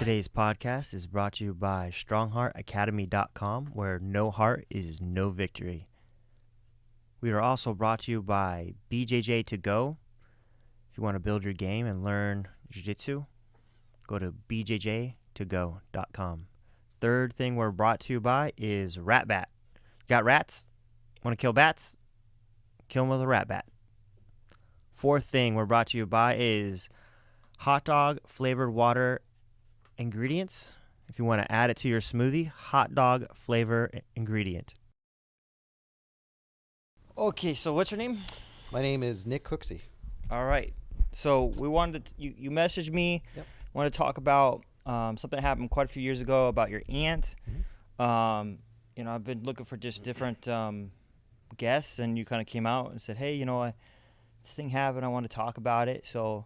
Today's podcast is brought to you by StrongHeartAcademy.com, where no heart is no victory. We are also brought to you by BJJ To Go. If you want to build your game and learn jiu-jitsu, go to bjjtogo.com. Third thing we're brought to you by is Rat Bat. Got rats? Want to kill bats? Kill them with a rat bat. Fourth thing we're brought to you by is hot dog flavored water ingredients. If you want to add it to your smoothie, hot dog flavor ingredient. Okay, so what's your name? My name is Nick Cooksey. All right. So we wanted to, you messaged me. Yep. Want to talk about something that happened quite a few years ago about your aunt. Mm-hmm. I've been looking for just different guests, and you kind of came out and said, hey, this thing happened. I want to talk about it. So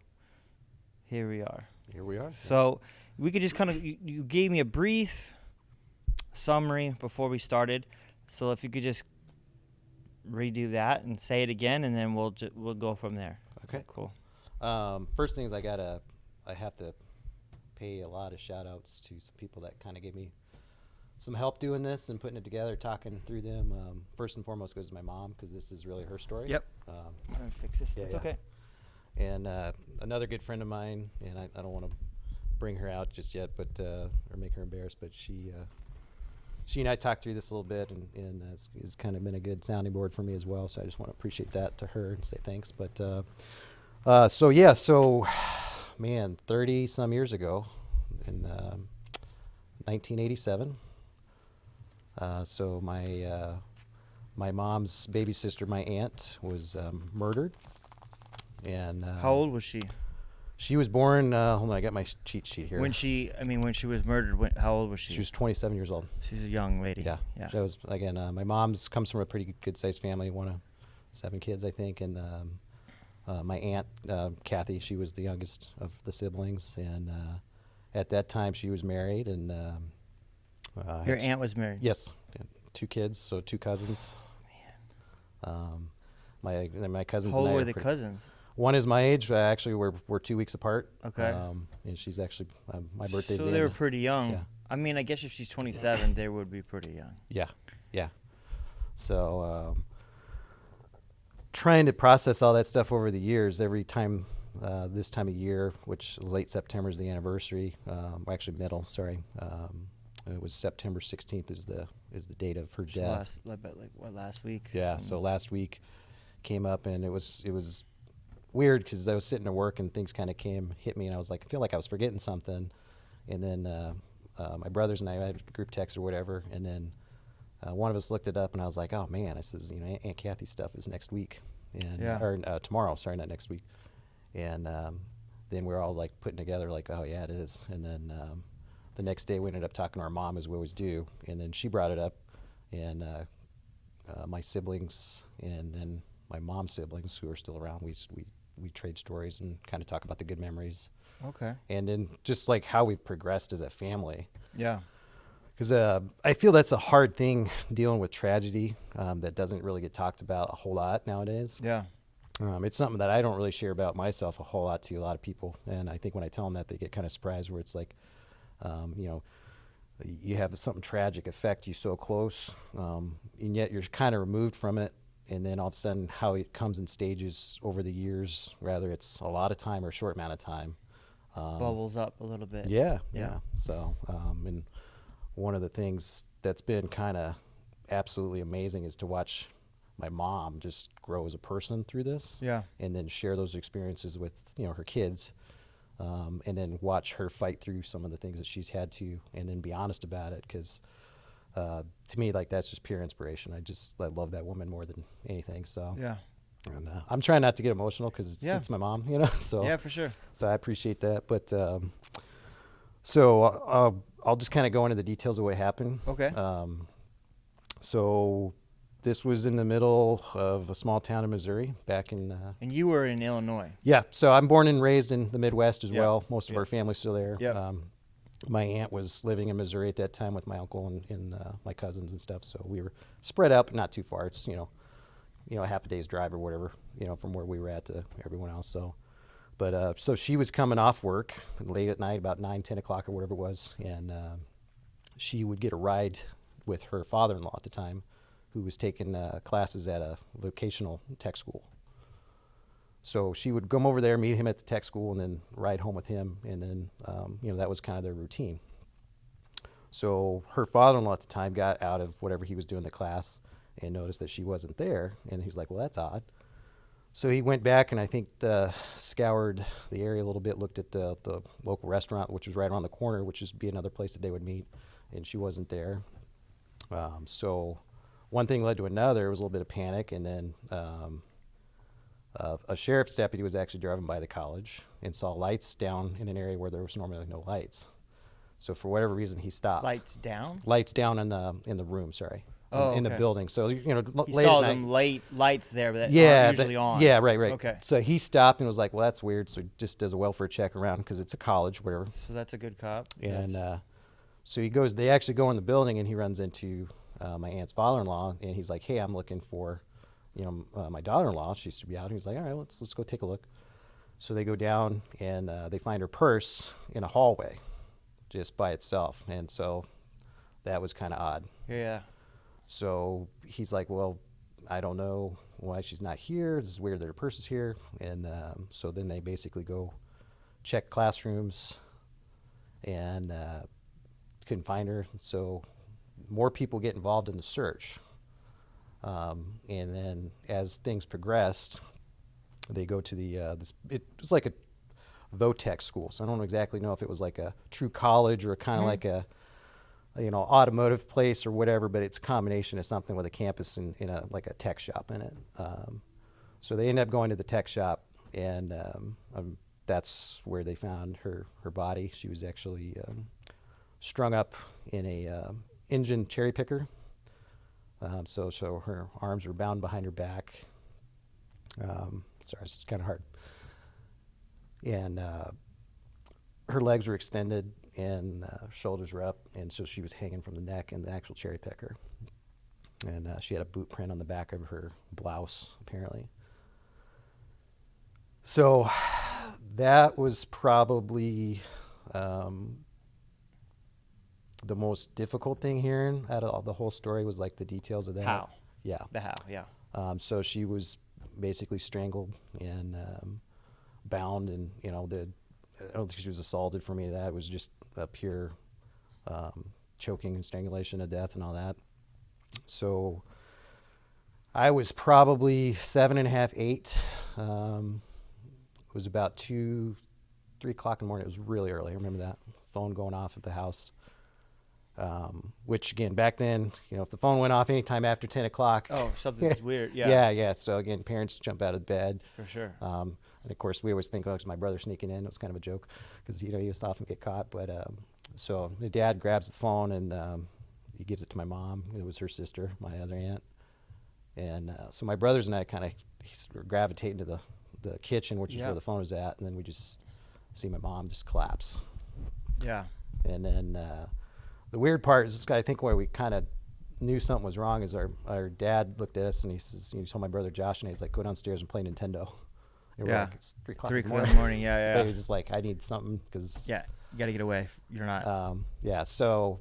here we are. Here we are. So we could just kind of, you gave me a brief summary before we started. So if you could just redo that and say it again, and then we'll go from there. Okay. Cool. First things I have to pay a lot of shout outs to some people that kind of gave me some help doing this and putting it together, talking through them. First and foremost goes to my mom, because this is really her story. Yep. I'm going to fix this. Yeah, It's yeah. okay. And another good friend of mine, and I don't want to bring her out just yet, but or make her embarrassed, but she and I talked through this a little bit, and it's kind of been a good sounding board for me as well. So I just want to appreciate that to her and say thanks. But so man, 30 some years ago, in 1987. So my mom's baby sister, my aunt, was murdered. And How old was she? She was born. Hold on, I got my cheat sheet here. When she was murdered, how old was she? She was 27 years old. She's a young lady. Yeah. Yeah. She was, again, my mom's comes from a pretty good sized family, one of 7 kids, I think. And my aunt, Kathy, she was the youngest of the siblings. And at that time, she was married. And Your aunt was married? Yes. 2 kids, so 2 cousins. Man. My cousins. How old and I were the cousins? One is my age. Actually, we're 2 weeks apart. Okay. And she's actually my birthday's. So they were pretty young. Yeah. I mean, I guess if she's 27, they would be pretty young. Yeah. So trying to process all that stuff over the years, every time this time of year, which late September is the anniversary. Actually, middle. Sorry. It was September 16th is the date of her death. Last week? Yeah. So last week came up, and it was weird, because I was sitting at work and things kind of hit me, and I was like, I feel like I was forgetting something. And then my brothers and I had a group text or whatever, and then one of us looked it up, and I was like, oh man, I says, Aunt Kathy's stuff is next week, or tomorrow. Sorry, not next week. And then we're all like putting together like, oh yeah, it is. And then the next day we ended up talking to our mom, as we always do, and then she brought it up, and my siblings and then my mom's siblings, who are still around, we trade stories and kind of talk about the good memories. Okay. And then just like how we've progressed as a family. Yeah. Because I feel that's a hard thing, dealing with tragedy that doesn't really get talked about a whole lot nowadays. Yeah. It's something that I don't really share about myself a whole lot to a lot of people. And I think when I tell them that, they get kind of surprised, where it's like, you have something tragic affect you so close, and yet you're kind of removed from it. And then all of a sudden, how it comes in stages over the years, whether it's a lot of time or a short amount of time. Bubbles up a little bit. Yeah. Yeah. So, and one of the things that's been kind of absolutely amazing is to watch my mom just grow as a person through this. Yeah. And then share those experiences with, her kids. And then watch her fight through some of the things that she's had to, and then be honest about it. Because to me, like, that's just pure inspiration. I love that woman more than anything. So Yeah. and I'm trying not to get emotional, because it's my mom, So Yeah, for sure. So I appreciate that. But so I'll just kind of go into the details of what happened. Okay. So this was in the middle of a small town in Missouri, back in. And you were in Illinois. Yeah. So I'm born and raised in the Midwest as Yeah. well. Most of Yeah. our family's still there. Yeah. My aunt was living in Missouri at that time with my uncle and my cousins and stuff. So we were spread out, but not too far. It's, a half a day's drive or whatever, from where we were at to everyone else. So But so she was coming off work late at night, about 9, 10 o'clock or whatever it was, and she would get a ride with her father-in-law at the time, who was taking classes at a vocational tech school. So she would come over there, meet him at the tech school, and then ride home with him. And then, that was kind of their routine. So her father-in-law at the time got out of whatever he was doing in the class and noticed that she wasn't there. And he was like, well, that's odd. So he went back and I think scoured the area a little bit, looked at the local restaurant, which was right around the corner, which would be another place that they would meet. And she wasn't there. So one thing led to another. It was a little bit of panic. And then a sheriff's deputy was actually driving by the college and saw lights down in an area where there was normally no lights. So for whatever reason, he stopped. Lights down? Lights down in the room. Sorry. Oh, in the okay. building. So You late saw at them night, lights there, but that yeah, aren't usually on. Yeah, right. Okay. So he stopped and was like, "Well, that's weird." So he just does a welfare check around because it's a college, whatever. So that's a good cop. And Yes. so he goes. They actually go in the building, and he runs into my aunt's father-in-law, and he's like, "Hey, I'm looking for, my daughter-in-law. She used to be out." And he's like, "All right, let's go take a look." So they go down, and they find her purse in a hallway, just by itself, and so that was kind of odd. Yeah. So he's like, well, I don't know why she's not here. This is weird that her purse is here. And so then they basically go check classrooms and couldn't find her. So more people get involved in the search. And then as things progressed, they go to it was like a Votech school. So I don't exactly know if it was like a true college or kind of like a automotive place or whatever, but it's a combination of something with a campus and like a tech shop in it. So they end up going to the tech shop, and that's where they found her body. She was actually strung up in a engine cherry picker. So her arms were bound behind her back. Sorry, it's kind of hard. And her legs were extended and shoulders were up, and so she was hanging from the neck in the actual cherry picker. And she had a boot print on the back of her blouse, apparently. So that was probably the most difficult thing hearing out of the whole story was like the details of that. How? Yeah. The how, yeah. So she was basically strangled and bound, and I don't think she was assaulted for any of that. It was just a pure choking and strangulation to death and all that. So I was probably 7.5, 8. It was about 2, 3 o'clock in the morning. It was really early. I remember that. Phone going off at the house. Which again, back then, if the phone went off anytime after 10 o'clock. Oh, something's weird. Yeah. Yeah. So again, parents jump out of bed. For sure. And of course, we always think, oh, it's my brother sneaking in. It was kind of a joke because, he used to often get caught. But so the dad grabs the phone and he gives it to my mom. It was her sister, my other aunt. And so my brothers and I kind of gravitate into the kitchen, which is where the phone was at. And then we just see my mom just collapse. Yeah. And then the weird part is, I think where we kind of knew something was wrong is our dad looked at us and he says, he told my brother Josh, and he's like, go downstairs and play Nintendo. And we're like, it's 3 o'clock 3 in the o'clock morning. in the morning, yeah. But he was just like, I need something because Yeah, you got to get away. You're not. so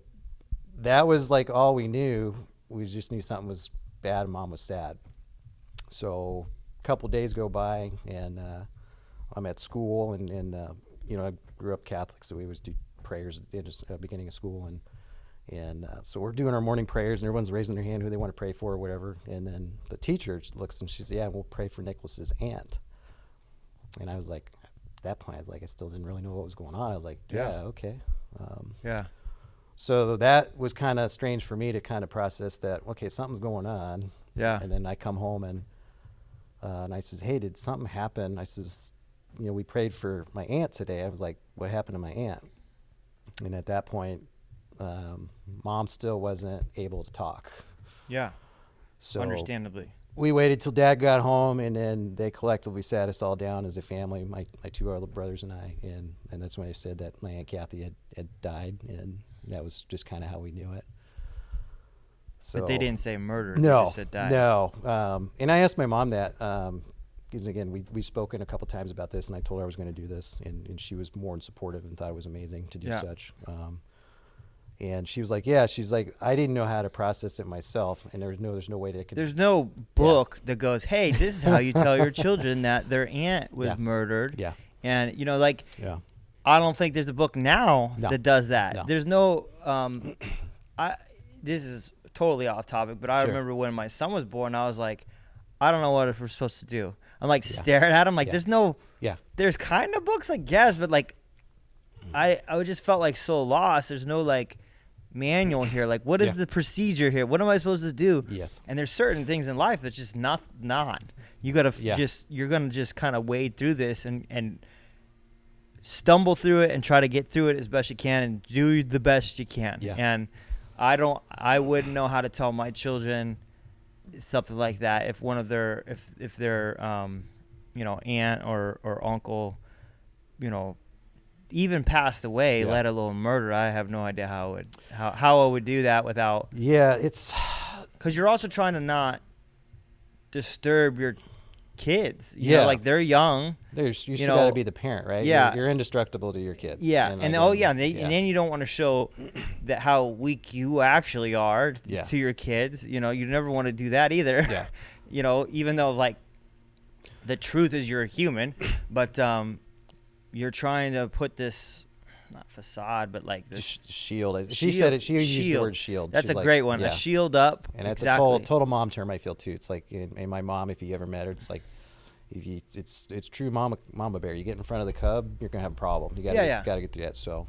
that was like all we knew. We just knew something was bad and Mom was sad. So a couple days go by and I'm at school and I grew up Catholic, so we always do prayers at the beginning of school, and so we're doing our morning prayers and everyone's raising their hand who they want to pray for or whatever, and then the teacher looks and she says, yeah, we'll pray for Nicholas's aunt. And I was like, at that point, I still didn't really know what was going on. I was like, yeah. Okay. Yeah. So that was kind of strange for me to kind of process that, okay, something's going on. Yeah. And then I come home and I says, hey, did something happen? I says, we prayed for my aunt today. I was like, what happened to my aunt? And at that point, Mom still wasn't able to talk. Yeah. So Understandably. we waited till Dad got home, and then they collectively sat us all down as a family, my 2 other brothers and I, and that's when they said that my Aunt Kathy had died, and that was just kind of how we knew it. So But they didn't say murder. They No, just said died. no. And I asked my mom that because again, we've spoken a couple times about this, and I told her I was going to do this, and she was more than supportive and thought it was amazing to do Yeah. such. And she was like, yeah, she's like, I didn't know how to process it myself, and there's no way that I could. There's no book that goes, hey, this is how you tell your children that their aunt was Yeah. murdered. Yeah. And, you know, like, Yeah. I don't think there's a book now No. that does that. No. There's no, this is totally off topic, but I Sure. remember when my son was born, I was like, I don't know what we're supposed to do. I'm like Yeah. staring at him, like, Yeah. there's no, Yeah. there's kind of books, I guess, but like, I just felt like so lost. There's no like manual here. Like, what is Yeah. the procedure here? What am I supposed to do? Yes. And there's certain things in life that's just not. You gotta Yeah. you're gonna just kind of wade through this and stumble through it and try to get through it as best you can and do the best you can. Yeah. And I wouldn't know how to tell my children something like that if one of their if their you know, aunt or uncle, you know, even passed away, Yeah. let alone murder. I have no idea how I would do that without, Yeah. It's. because you're also trying to not disturb your kids. You Yeah. know, like, they're young. You you still got know, to be the parent, right? yeah. You're indestructible to your kids. Yeah, And and like, and then you don't want to show that how weak you actually are Yeah. to your kids. You know, you never want to do that either. Yeah. You know, even though, like, the truth is you're a human, but you're trying to put this, not facade, but like this Shield. She said it. She used the word shield. That's She's a like, great one. yeah. A shield up. And that's exactly. a total mom term. I feel too. It's like, and my mom, if you ever met her, it's like, it's true mama bear. You get in front of the cub, you're gonna have a problem. You gotta get through that. So,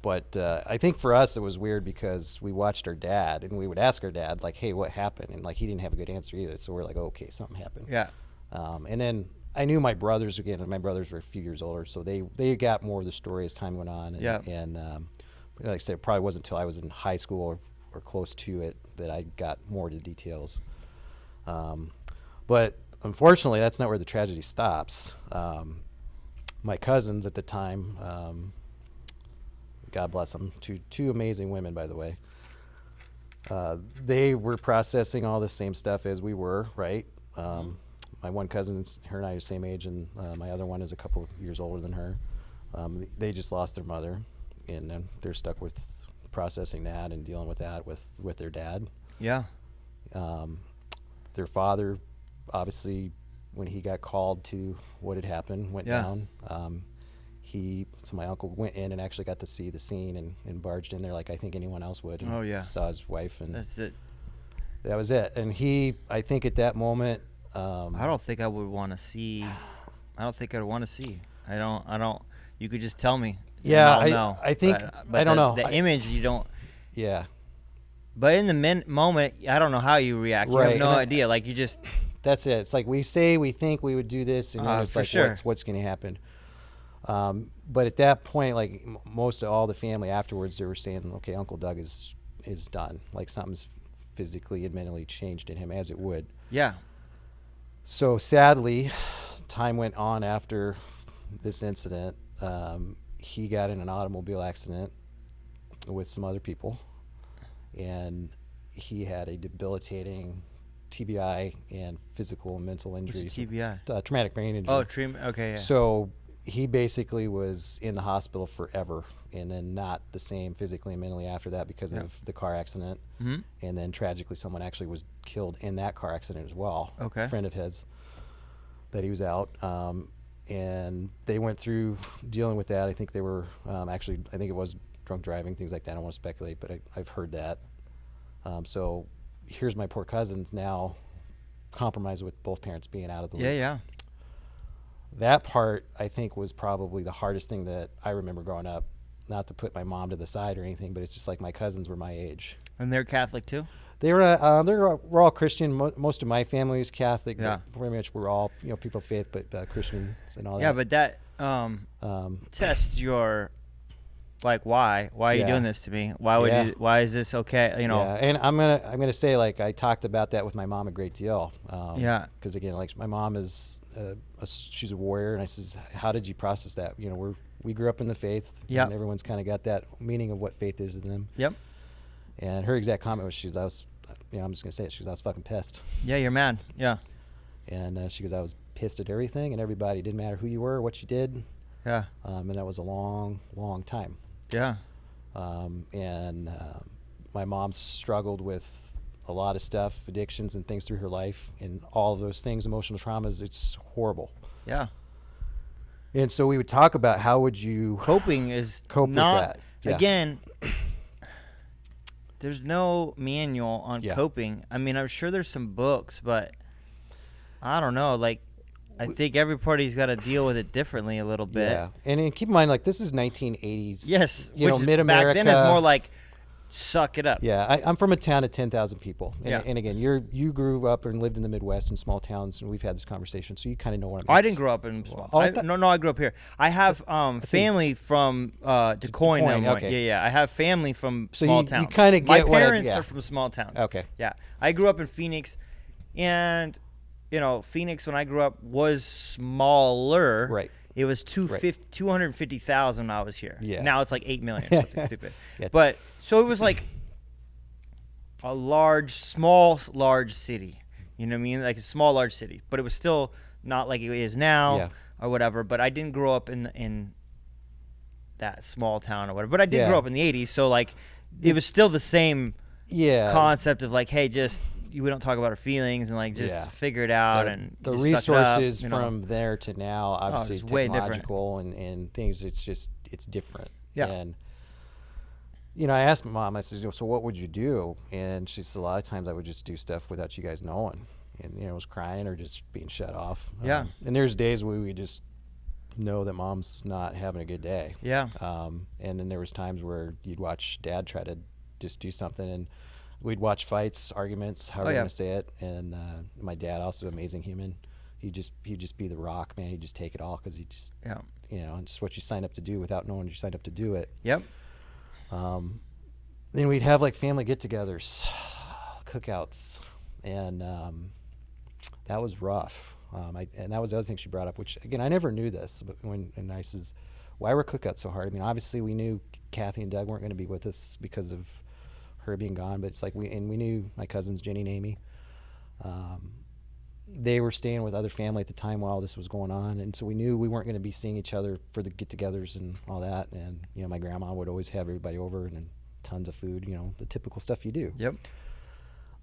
but I think for us it was weird because we watched our dad, and we would ask our dad like, hey, what happened? And like he didn't have a good answer either. So we're like, oh, okay, something happened. Yeah. And then I knew my brothers again, and my brothers were a few years older, so they got more of the story as time went on. And, Yeah. And like I said, it probably wasn't until I was in high school or close to it that I got more of the details. But unfortunately, that's not where the tragedy stops. My cousins at the time, God bless them, two amazing women, by the way. They were processing all the same stuff as we were, right? My one cousin, her and I are the same age, and my other one is a couple years older than her. They just lost their mother, and then they're stuck with processing that and dealing with that with their dad. Yeah. Their father, obviously, when he got called to what had happened, went Yeah. down. So my uncle went in and actually got to see the scene and barged in there like I think anyone else would. And Oh, yeah. saw his wife, and That's it. that was it. And I think at that moment, I don't think I would want to see. I don't think I'd want to see. I don't. You could just tell me. and Yeah, I'll know. I think- But I don't know. The image you don't. yeah, But in the moment, I don't know how you react. You Right, have no and idea. Like, you just. that's it. It's like we think we would do this, and then it's For like sure. what's going to happen. But at that point, like most of all the family afterwards, they were saying, okay, Uncle Doug is done. Like something's physically and mentally changed in him, as it would. Yeah. So sadly, time went on after this incident. He got in an automobile accident with some other people, and he had a debilitating TBI and physical and mental What's injuries. TBI? Traumatic brain injury. Oh, treatment. Okay. Yeah. So he basically was in the hospital forever, and then not the same physically and mentally after that because Yeah. of the car accident. Mhm. And then tragically, someone actually was killed in that car accident as well. Okay. A friend of his that he was out. And they went through dealing with that. I think they were I think it was drunk driving, things like that. I don't want to speculate, but I've heard that. So here's my poor cousins now compromised with both parents being out of the loop. Yeah. That part, I think, was probably the hardest thing that I remember growing up. Not to put my mom to the side or anything, but it's just like my cousins were my age. And they're Catholic too. We're all Christian. Most of my family is Catholic. Yeah. But pretty much we're all people of faith, but Christians and all Yeah, that. but that tests your, like, why are you Yeah. doing this to me? Why would Yeah. you? Why is this okay? You know. Yeah, and I'm gonna say, like, I talked about that with my mom a great deal. Yeah. Because again, like, my mom is she's a warrior, and I says, how did you process that? We grew up in the faith. Yep. And everyone's kind of got that meaning of what faith is to them. Yep. And her exact comment was, I'm just gonna say it. I was fucking pissed. Yeah, you're mad. Yeah. And she goes, I was pissed at everything and everybody. It didn't matter who you were, what you did. Yeah. And that was a long, long time. Yeah. And my mom struggled with a lot of stuff, addictions and things through her life, and all of those things, emotional traumas. It's horrible. Yeah. And so we would talk about how would you Coping is cope not, with that. Yeah. Again, there's no manual on Yeah. coping. I mean, I'm sure there's some books, but I don't know. Like, I think everybody's got to deal with it differently a little bit. Yeah, and keep in mind, like, this is 1980s. Yes, you know, which mid-America. back then is more like, suck it up. Yeah, I'm from a town of 10,000 people. And, Yeah. and again, you grew up and lived in the Midwest in small towns, and we've had this conversation, so you kind of know what I'm I didn't grow up in small. Oh, I I grew up here. I have family from DeQuoin, DeQuoin, Illinois. okay. Yeah. I have family from So small you towns. kinda get My what I- parents yeah. are from small towns. Okay. Yeah. I grew up in Phoenix, and, you know, Phoenix when I grew up was smaller. Right. It was 250,000 when I was here. Yeah. Now it's like 8 million or something stupid. Yeah. But, so it was like a large city. You know what I mean? Like a small, large city. But it was still not like it is now Yeah. or whatever. But I didn't grow up in that small town or whatever. But I did Yeah. grow up in the 80s. So, like, it was still the same Yeah. concept of, like, hey, we don't talk about our feelings and, like, just Yeah. figure it out. the, And the just suck it up, resources you know? from there to now, obviously, it's way different. technological and things, it's different. Yeah. And, you know, I asked my mom, I said, so what would you do? And she said, a lot of times I would just do stuff without you guys knowing. And, you know, I was crying or just being shut off. Yeah. And there's days where we just know that mom's not having a good day. Yeah. And then there was times where you'd watch dad try to just do something, and we'd watch fights, arguments, however you yeah. want to say it. And my dad, also an amazing human, he'd just be the rock, man. He'd just take it all because he just, Yeah. you know, it's what you signed up to do without knowing you signed up to do it. Yep. Then we'd have like family get-togethers, cookouts, and that was rough. And that was the other thing she brought up, which again I never knew this, but and I says, why were cookouts so hard? I mean, obviously we knew Kathy and Doug weren't going to be with us because of her being gone, but it's like we knew my cousins Jenny and Amy. They were staying with other family at the time while this was going on, and so we knew we weren't going to be seeing each other for the get-togethers and all that. And you know, my grandma would always have everybody over and tons of food, you know, the typical stuff you do. Yep.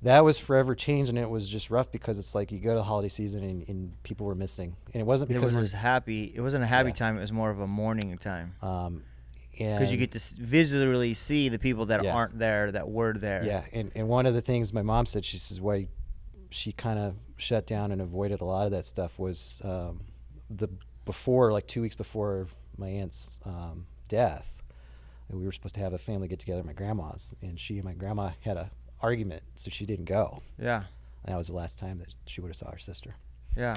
That was forever changed, and it was just rough because it's like you go to the holiday season and people were missing, and it wasn't It because was happy. It wasn't a happy Yeah. time. It was more of a mourning time. because You get to visually see the people that Yeah. aren't there that were there. Yeah, and one of the things my mom said, she says why she kind of shut down and avoided a lot of that stuff was like 2 weeks before my aunt's death, and we were supposed to have a family get together at my grandma's, and she and my grandma had a argument, so she didn't go. Yeah. And that was the last time that she would have saw her sister. Yeah.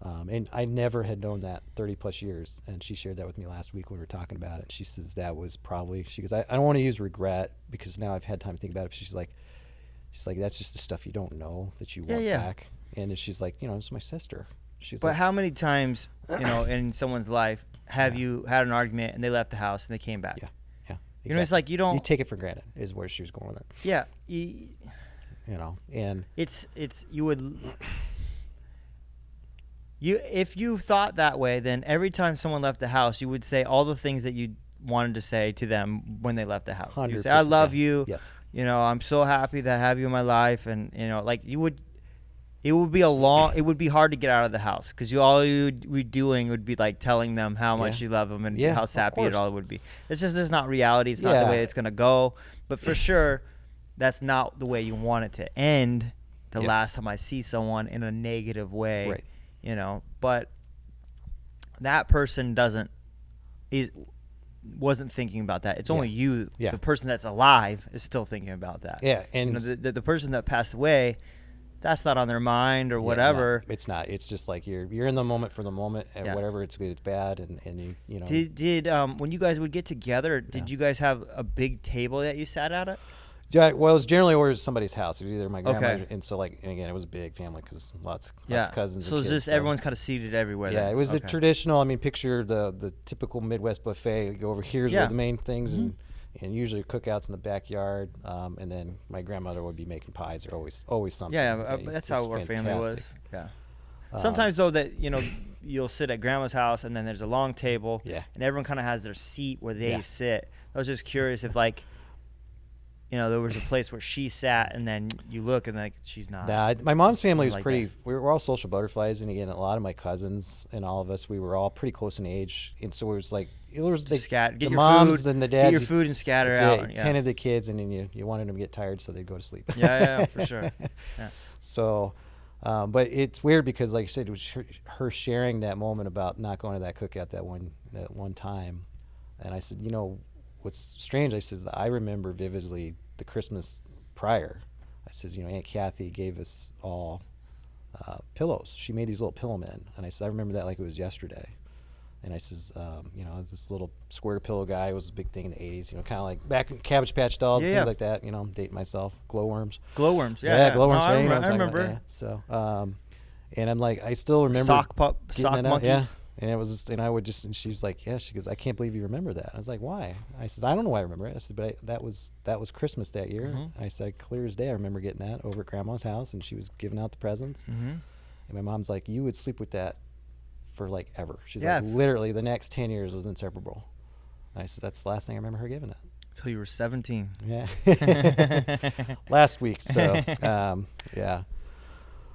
And I never had known that 30 plus years. And she shared that with me last week when we were talking about it. She says that was probably, she goes, I don't want to use regret because now I've had time to think about it. But she's like, that's just the stuff you don't know that you want Yeah. back. And then she's like, you know, it's my sister. She's But like, how many times, in someone's life have you had an argument and they left the house and they came back? Yeah. You know, it's like you don't. You take it for granted is where she was going with it. Yeah. You know, and It's you would. If you thought that way, then every time someone left the house, you would say all the things that you wanted to say to them when they left the house. You say, "I 100%, love yeah. you." Yes. You know, I'm so happy to have you in my life, and you know, like you would. It would be it would be hard to get out of the house because all you'd be doing would be like telling them how much Yeah. you love them and Yeah, how of sappy it all course. would be. It's not reality. It's not the Yeah. way it's gonna go. But for sure, that's not the way you want it to end. The Yeah. last time I see someone in a negative way, Right. you know, but that person wasn't thinking about that. It's only you, Yeah. the person that's alive, is still thinking about that. Yeah, and you know, the person that passed away, that's not on their mind or yeah, whatever. no, it's not. It's just like you're in the moment for the moment, and Yeah. whatever it's good, it's bad, and you know. Did when you guys would get together, did you guys have a big table that you sat at? Yeah, well, it was generally always somebody's house. It was either my grandmother's, Okay. and so like, and again, it was a big family because lots Yeah. of cousins. So and is kids, this everyone's kind of seated everywhere? Yeah, then? it was the Okay. traditional. I mean, picture the typical Midwest buffet. You go over here's Yeah. where the main things, and usually cookouts in the backyard. And then my grandmother would be making pies. Or always something. Yeah, It that's was how our family was. fantastic. Yeah. Sometimes though that you'll sit at grandma's house and then there's a long table. Yeah. And everyone kind of has their seat where they Yeah. sit. I was just curious if there was a place where she sat and then you look and she's not. My mom's family was like pretty. that. We were all social butterflies, and again, a lot of my cousins and all of us, we were all pretty close in age, and so it was like Get the your moms food, and the get dads. your food and scatter that's out. it, Yeah. 10 of the kids, and then you wanted them to get tired so they'd go to sleep. Yeah, for sure. Yeah. So, but it's weird because, like I said, it was her sharing that moment about not going to that cookout that one time, and I said, what's strange? I says I remember vividly the Christmas prior. I says, Aunt Kathy gave us all pillows. She made these little pillow men, and I said I remember that like it was yesterday. And I says, this little square pillow guy was a big thing in the 80s, kind of like back in Cabbage Patch Dolls, and things like that, I'm dating myself, glowworms. Glowworms, glowworms. No, I you know what I'm talking remember. about, yeah. So, and I'm like, I still remember sock getting that out, monkeys. yeah. And it was, and I would just, and she was like, yeah. She goes, I can't believe you remember that. I was like, why? I said, I don't know why I remember it. I said, but that was Christmas that year. Mm-hmm. I said, clear as day, I remember getting that over at Grandma's house, and she was giving out the presents. Mm-hmm. And my mom's like, you would sleep with that for like ever. She's Yeah. like, literally the next 10 years was inseparable. And I said, that's the last thing I remember her giving it. Until you were 17. Yeah. Last week. So, yeah.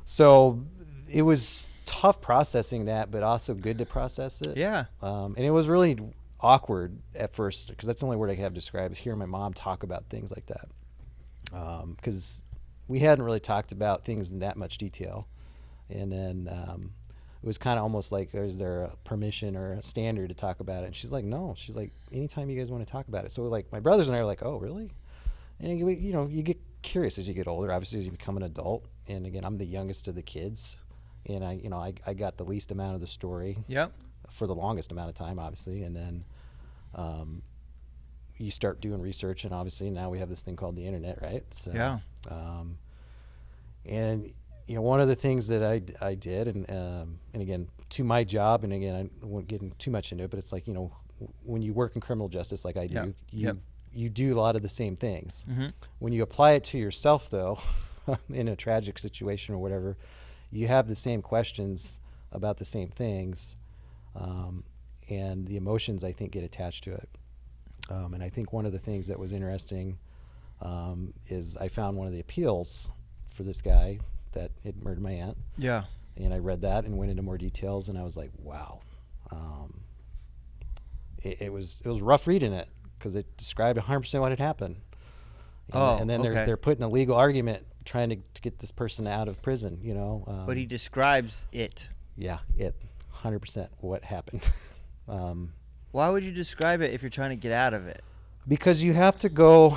So it was tough processing that, but also good to process it. Yeah. And it was really awkward at first, because that's the only word I have to describe, is hearing my mom talk about things like that. Because we hadn't really talked about things in that much detail. And then it was kind of almost like, is there a permission or a standard to talk about it? And she's like, no. She's like, anytime you guys want to talk about it. So like my brothers and I are like, oh, really? And you get curious as you get older, obviously, as you become an adult. And again, I'm the youngest of the kids. And I got the least amount of the story. Yep. For the longest amount of time, obviously. And then you start doing research, and obviously now we have this thing called the internet, right? So, yeah. And one of the things that I did, and again, to my job, and again, I won't get too much into it, but it's like, when you work in criminal justice like I do, you do a lot of the same things. Mm-hmm. When you apply it to yourself, though, in a tragic situation or whatever, you have the same questions about the same things, and the emotions, I think, get attached to it. And I think one of the things that was interesting is I found one of the appeals for this guy that had murdered my aunt. Yeah. And I read that and went into more details, and I was like, wow. It was rough reading it, because it described 100% what had happened. And then okay. they're putting a legal argument trying to get this person out of prison, but he describes it. Yeah, 100% what happened. Why would you describe it if you're trying to get out of it? Because you have to go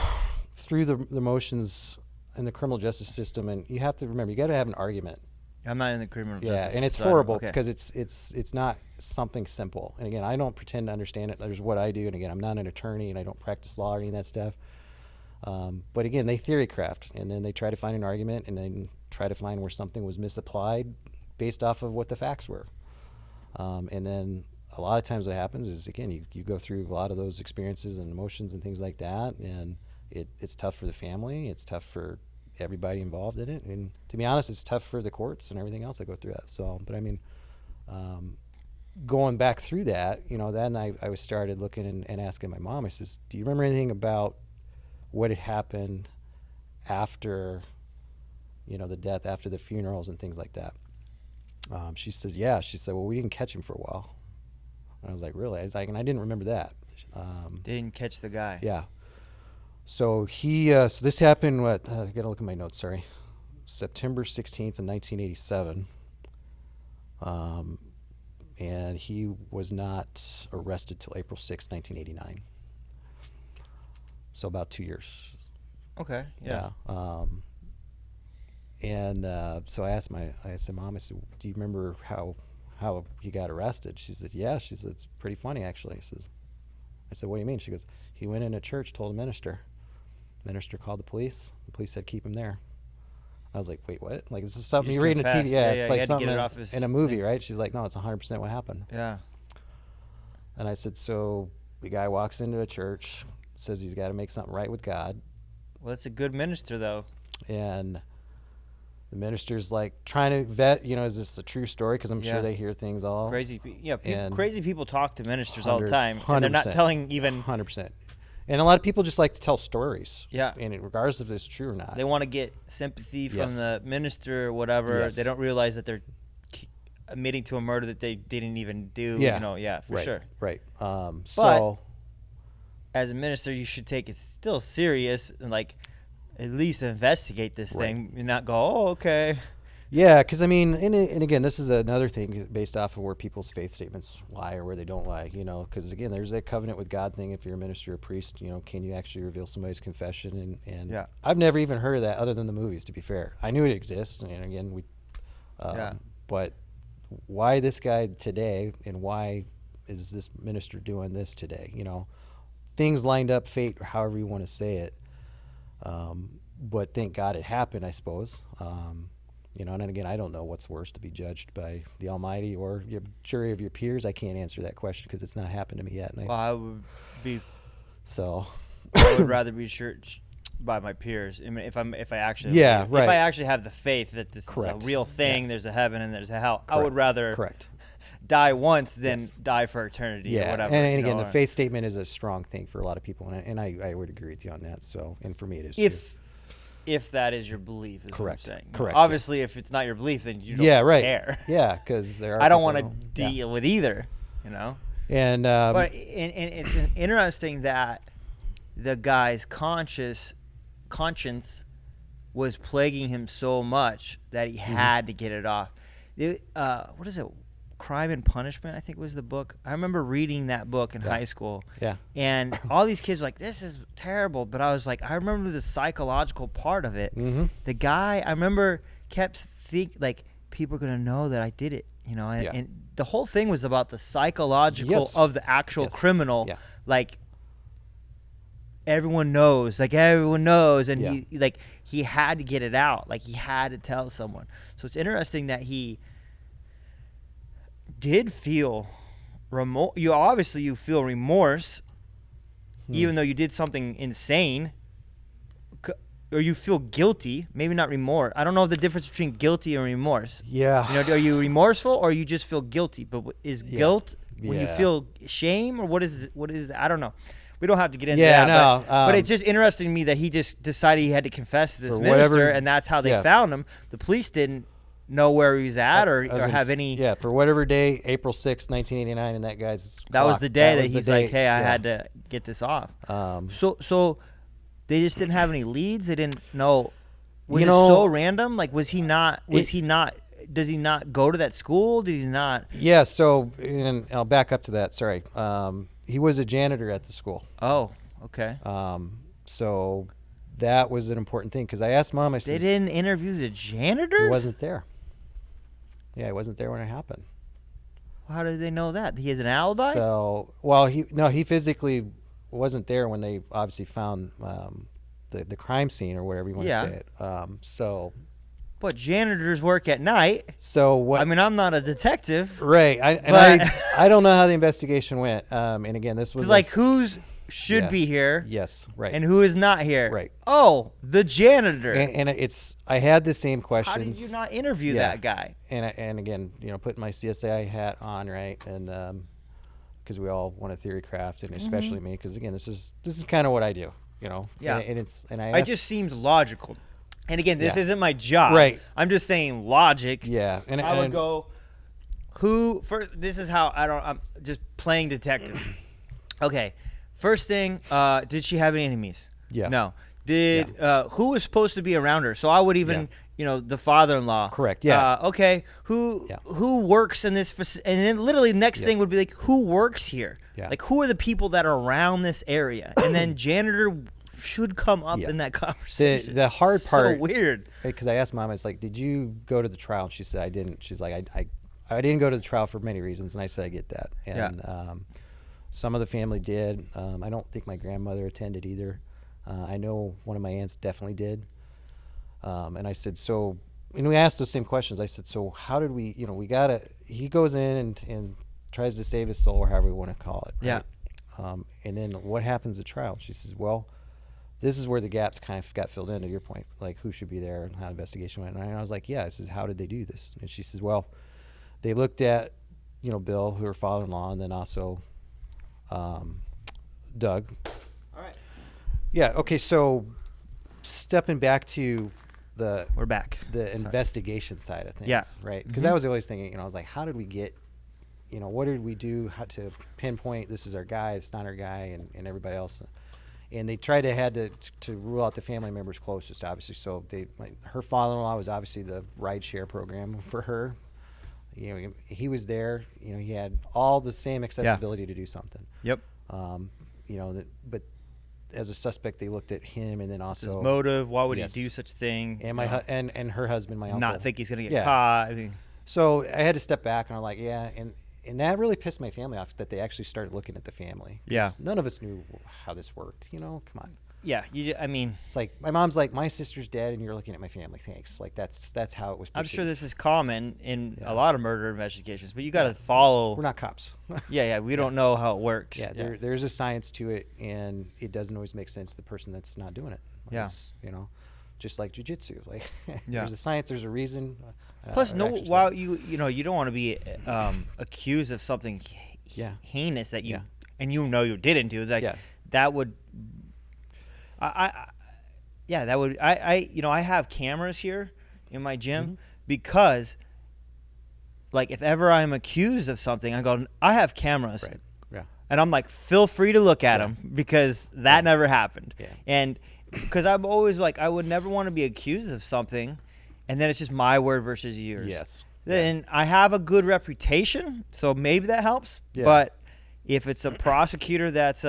through the motions in the criminal justice system, and you have to remember, you got to have an argument. I'm not in the criminal Yeah, justice. and it's side. horrible, Okay. because it's not something simple. And again, I don't pretend to understand it. There's what I do, and again, I'm not an attorney, and I don't practice law or any of that stuff. But again, they theory craft, and then they try to find an argument, and then try to find where something was misapplied based off of what the facts were. And then a lot of times what happens is, again, you go through a lot of those experiences and emotions and things like that, and it's tough for the family. It's tough for everybody involved in it. And to be honest, it's tough for the courts and everything else that go through that. So, but I mean, going back through that, then I was started looking and asking my mom, I says, do you remember anything about what had happened after, the death, after the funerals and things like that? She said, yeah. She said, well, we didn't catch him for a while. And I was like, really? I was like, and I didn't remember that. They didn't catch the guy. Yeah. So so this happened, I got to look at my notes, sorry. September 16th in 1987. And he was not arrested till April 6th, 1989. So about 2 years. Okay. Yeah. So I said, Mom, I said, do you remember how he got arrested? She said, yeah. She said, it's pretty funny, actually. I said, what do you mean? She goes, he went in a church, told a minister. Minister called the police. The police said, keep him there. I was like, wait, what? Like, this is something you read in a TV. Yeah, it's like something in a movie, right? She's like, no, it's 100% what happened. Yeah. And I said, so the guy walks into a church, says he's got to make something right with God. Well, it's a good minister, though. And The minister's like trying to vet, is this a true story? Because I'm Yeah. sure they hear things all and crazy people talk to ministers all the 100 time, and they're not 100%. telling even. 100%. And a lot of people just like to tell stories. Yeah. And regardless if it's true or not. They want to get sympathy from Yes. the minister or whatever. Yes. They don't realize that they're admitting to a murder that they didn't even do. Yeah. For right, sure. Right. So As a minister, you should take it still serious and like at least investigate this Right. thing and not go, oh, okay. yeah, because I mean, and again, this is another thing based off of where people's faith statements lie or where they don't lie. Because again, there's that covenant with God thing. If you're a minister or priest, can you actually reveal somebody's confession? And Yeah. I've never even heard of that other than the movies. To be fair, I knew it exists, and again, Yeah. But why this guy today, and why is this minister doing this today? Things lined up, fate, or however you want to say it. But thank God it happened, I suppose. And then again, I don't know what's worse, to be judged by the Almighty or your jury of your peers. I can't answer that question because it's not happened to me yet. Well, I would rather be churched by my peers. I mean, if I actually Yeah, if right. I actually have the faith that this Correct. is a real thing, Yeah. there's a heaven and there's a hell. I Correct. would rather Correct. die once than Yes. die for eternity or Yeah, whatever. and you again, know, the or- faith statement is a strong thing for a lot of people, and I would agree with you on that. So, and for me, it is too. if that is your belief, is Correct. what I'm saying. Correct, Obviously, if it's not your belief, then you don't Yeah, right. care. Yeah, because there are. I don't want to people- deal with either, And But and it's interesting that the guy's conscience was plaguing him so much that he had to get it off. What is it? Crime and Punishment, I think was the book. I remember reading that book in high school. Yeah. And all these kids were like, this is terrible. But I was like, I remember the psychological part of it. Mhm. The guy, I remember, kept like, people are going to know that I did it, and, Yeah. and the whole thing was about the psychological Yes. of the actual Yes. criminal. Yeah. Like, everyone knows, and Yeah. he had to get it out, like he had to tell someone. So it's interesting that he did feel remorse. You feel remorse, even though you did something insane, or you feel guilty. Maybe not remorse. I don't know the difference between guilty and remorse. Yeah. Are you remorseful or you just feel guilty? But is guilt when you Yeah. feel shame, or what is I don't know. We don't have to get into Yeah, that. no, But it's just interesting to me that he just decided he had to confess to this For minister, whatever- and that's how they yeah. found him. The police didn't know where he was at or I was gonna have s- any. Yeah, for whatever day, April 6th, 1989, and that guy's. That was clock, the day that was the he's like, day- "Hey, I yeah. had to get this off." Um, So they just didn't have any leads. They didn't know. Was You it know- so random? Like, was he not? Was he not? Does he not go to that school? Did he not? Yeah, so, and I'll back up to that, sorry. He was a janitor at the school. Oh, okay. So that was an important thing, because I asked Mom, I They said, didn't interview the janitors. he wasn't there. Yeah, he wasn't there when it happened. How did they know that? He has an alibi. So, well, he physically wasn't there when they obviously found the crime scene or whatever you want Yeah. to say it. But janitors work at night. So what? I mean, I'm not a detective. right. but- I don't know how the investigation went. And again, this was It's like who's should Yeah. be here yes, right. and who is not here. Right. Oh, the janitor. And I had the same How questions. did you not interview Yeah. that guy? And again, putting my CSI hat on, right, and because we all want a theory craft, and especially me, because again, this is kind of what I do, Yeah. and I It asked, just seems logical. And again, this Yeah. isn't my job. Right. I'm just saying logic. yeah, and I would go, this is how I'm just playing detective. Okay. First thing, did she have any enemies? Yeah. No. Who was supposed to be around her? So I would even, the father-in-law. Correct, yeah. Okay. Yeah. Who works in this and then literally the next thing Yes. would be like, who works here? Yeah. Like, who are the people that are around this area? And then janitor should come up Yeah. in that conversation. the hard part, So weird. because I asked Mom, it's like, did you go to the trial? And she said I didn't. She's like, I didn't go to the trial for many reasons, and I said I get that. And some of the family did. I don't think my grandmother attended either. I know one of my aunts definitely did. And I said, so, and we asked those same questions. I said, so how did we, he goes in and tries to save his soul, or however we want to call it. Right? Yeah. And then what happens at trial? She says, well, this is where the gaps kind of got filled in, to your point, like who should be there and how investigation went. And I was like, yeah, this is, how did they do this? And she says, well, they looked at, Bill, her father-in-law, and then also Doug. All right. Yeah. Okay. So stepping back to We're back. the Sorry. investigation side of things, Yeah. right? Because Mhm. I was always thinking, I was like, how did we get, what did we do how to pinpoint this is our guy, it's not our guy, and everybody else. And they tried to rule out the family members closest, obviously. So her father-in-law was obviously the rideshare program for her. He was there. He had all the same accessibility to do something. Yep. But as a suspect, they looked at him, and then also His motive. Why would Yes. he do such a thing? and and her husband, my uncle. Not think he's gonna get Yeah. caught. I mean, So I had to step back, and I'm like, yeah, and that really pissed my family off that they actually started looking at the family. 'Cause Yeah. none of us knew how this worked. Come on. yeah. I mean, It's like my mom's like, my sister's dead, and you're looking at my family. Thanks. Like that's how it was. I'm sure perceived. this is common in Yeah. a lot of murder investigations, but you got to follow. We're not cops. Yeah. We don't know how it works. Yeah, there's a science to it, and it doesn't always make sense to the person that's not doing it. Yeah. It's, just like jujitsu. Like Yeah. there's a science, there's a reason. Plus, or no, actions. while you don't want to be accused of something Yeah. heinous that you Yeah. and you didn't do. Like Yeah. that would, that would. I have cameras here in my gym Mhm. because, like, if ever I'm accused of something, I go, I have cameras, Right. Yeah. and I'm like, feel free to look at Yeah. them because that Yeah. never happened. Yeah. And because I'm always like, I would never want to be accused of something, and then it's just my word versus yours. Yes. Then I have a good reputation, so maybe that helps. Yeah. But if it's a prosecutor that's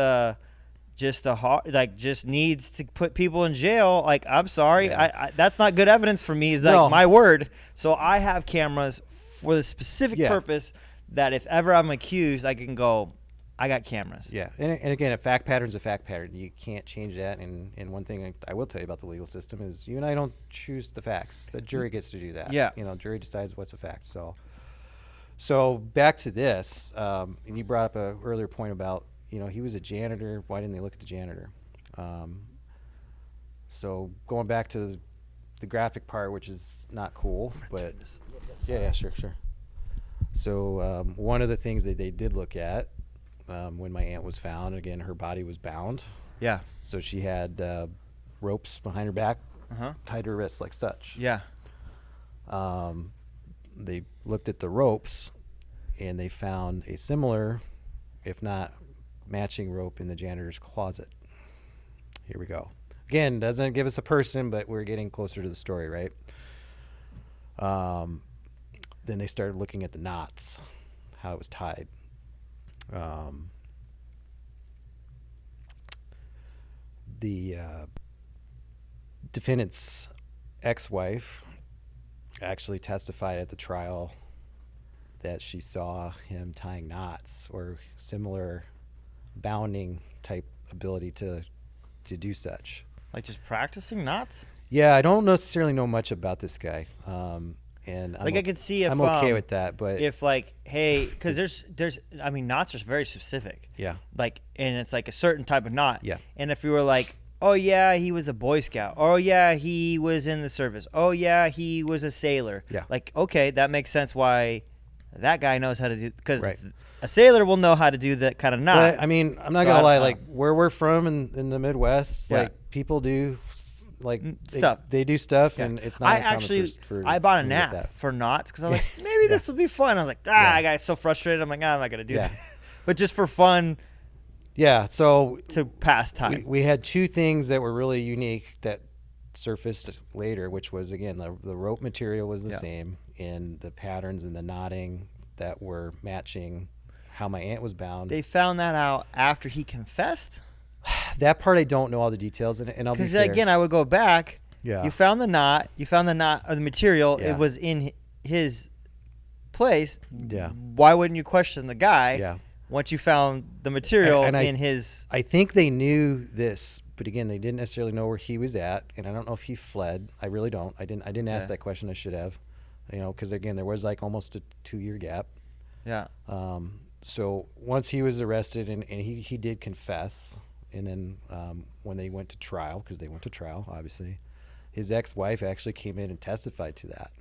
just needs to put people in jail, like, I'm sorry, Yeah. I that's not good evidence for me. Is like No. my word. So I have cameras for the specific Yeah. purpose that if ever I'm accused, I can go, I got cameras. Yeah, and again, a fact pattern's a fact pattern. You can't change that. And one thing I will tell you about the legal system is you and I don't choose the facts. The jury gets to do that. Yeah. Jury decides what's a fact. So back to this, and you brought up a earlier point about he was a janitor. Why didn't they look at the janitor? So going back to the graphic part, which is not cool, but yeah, sure. So one of the things that they did look at. When my aunt was found, again, her body was bound. Yeah. So she had ropes behind her back, Uh-huh. tied to her wrists like such. Yeah. They looked at the ropes, and they found a similar, if not matching rope in the janitor's closet. Here we go. Again, doesn't give us a person, but we're getting closer to the story, right? Then they started looking at the knots, how it was tied. The defendant's ex-wife actually testified at the trial that she saw him tying knots or similar bounding type ability to do such. Like just practicing knots? Yeah, I don't necessarily know much about this guy. And Like I could see if I'm okay with that, but if like, hey, because there's I mean, knots are very specific. yeah, Like, and it's like a certain type of knot. Yeah. And if you were like, oh yeah, he was a Boy Scout. Oh yeah, he was in the service. Oh yeah, he was a sailor. Yeah. Like, okay, that makes sense why that guy knows how to do, because Right. a sailor will know how to do that kind of knot. But, I mean, I'm not So gonna I lie. don't Like know. where we're from in the Midwest, Yeah. like people do like Stuff. They do stuff, Yeah. and it's not. I uncommon actually for I bought a to get nap that. for knots because I was like, maybe this will be fun. I was like, Yeah. I got so frustrated. I'm like, I'm not gonna do Yeah. that. But just for fun Yeah. So to pass time. we had two things that were really unique that surfaced later, which was again the rope material was the Yeah. same, and the patterns and the knotting that were matching how my aunt was bound. They found that out after he confessed. That part I don't know all the details, and I'll be Because fair. again, I would go back. Yeah. You found the knot. You found the knot or the material. Yeah. It was in his place. Yeah. Why wouldn't you question the guy? Yeah. Once you found the material And in his. I think they knew this, but again, they didn't necessarily know where he was at, and I don't know if he fled. I really don't. I didn't ask Yeah. that question. I should have, because again, there was like almost a 2-year gap. Yeah. So once he was arrested, and he did confess, And then when they went to trial, because they went to trial, obviously, his ex-wife actually came in and testified to that.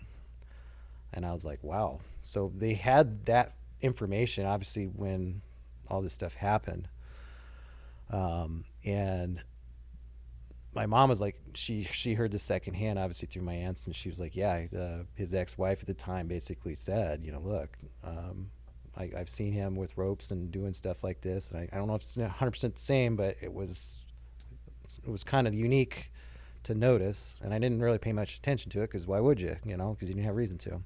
And I was like, wow. So they had that information, obviously, when all this stuff happened. And my mom was like, she heard this secondhand, obviously, through my aunts, and she was like, yeah, his ex-wife at the time basically said, look, I've seen him with ropes and doing stuff like this. And I don't know if it's 100% the same, but it was kind of unique to notice. And I didn't really pay much attention to it, because why would you, because you didn't have reason to.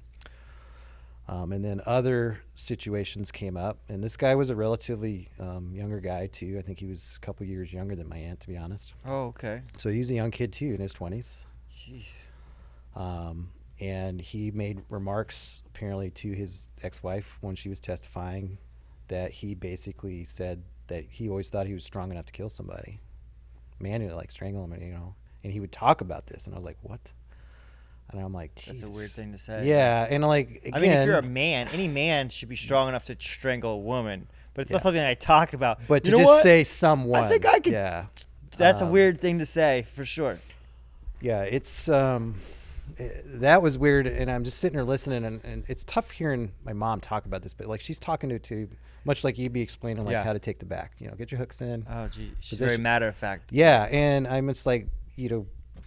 And then other situations came up, and this guy was a relatively younger guy too. I think he was a couple years younger than my aunt, to be honest. Oh, okay. So he's a young kid too, in his 20s. Jeez. And he made remarks apparently to his ex-wife when she was testifying, that he basically said that he always thought he was strong enough to kill somebody, manually, like strangle him, and he would talk about this, and I was like, what? And I'm like, Jesus. That's a weird thing to say. Yeah, and like, again, I mean, if you're a man, any man should be strong enough to strangle a woman, but it's not Yeah. something I talk about. but to you know just what? say someone, I think I could. yeah, That's a weird thing to say, for sure. yeah, it's that was weird, and I'm just sitting there listening, and it's tough hearing my mom talk about this, but like she's talking to much like you'd be explaining, like Yeah. how to take the back, get your hooks in. Oh, geez. She's Position. very matter of fact. Yeah, and I'm just like,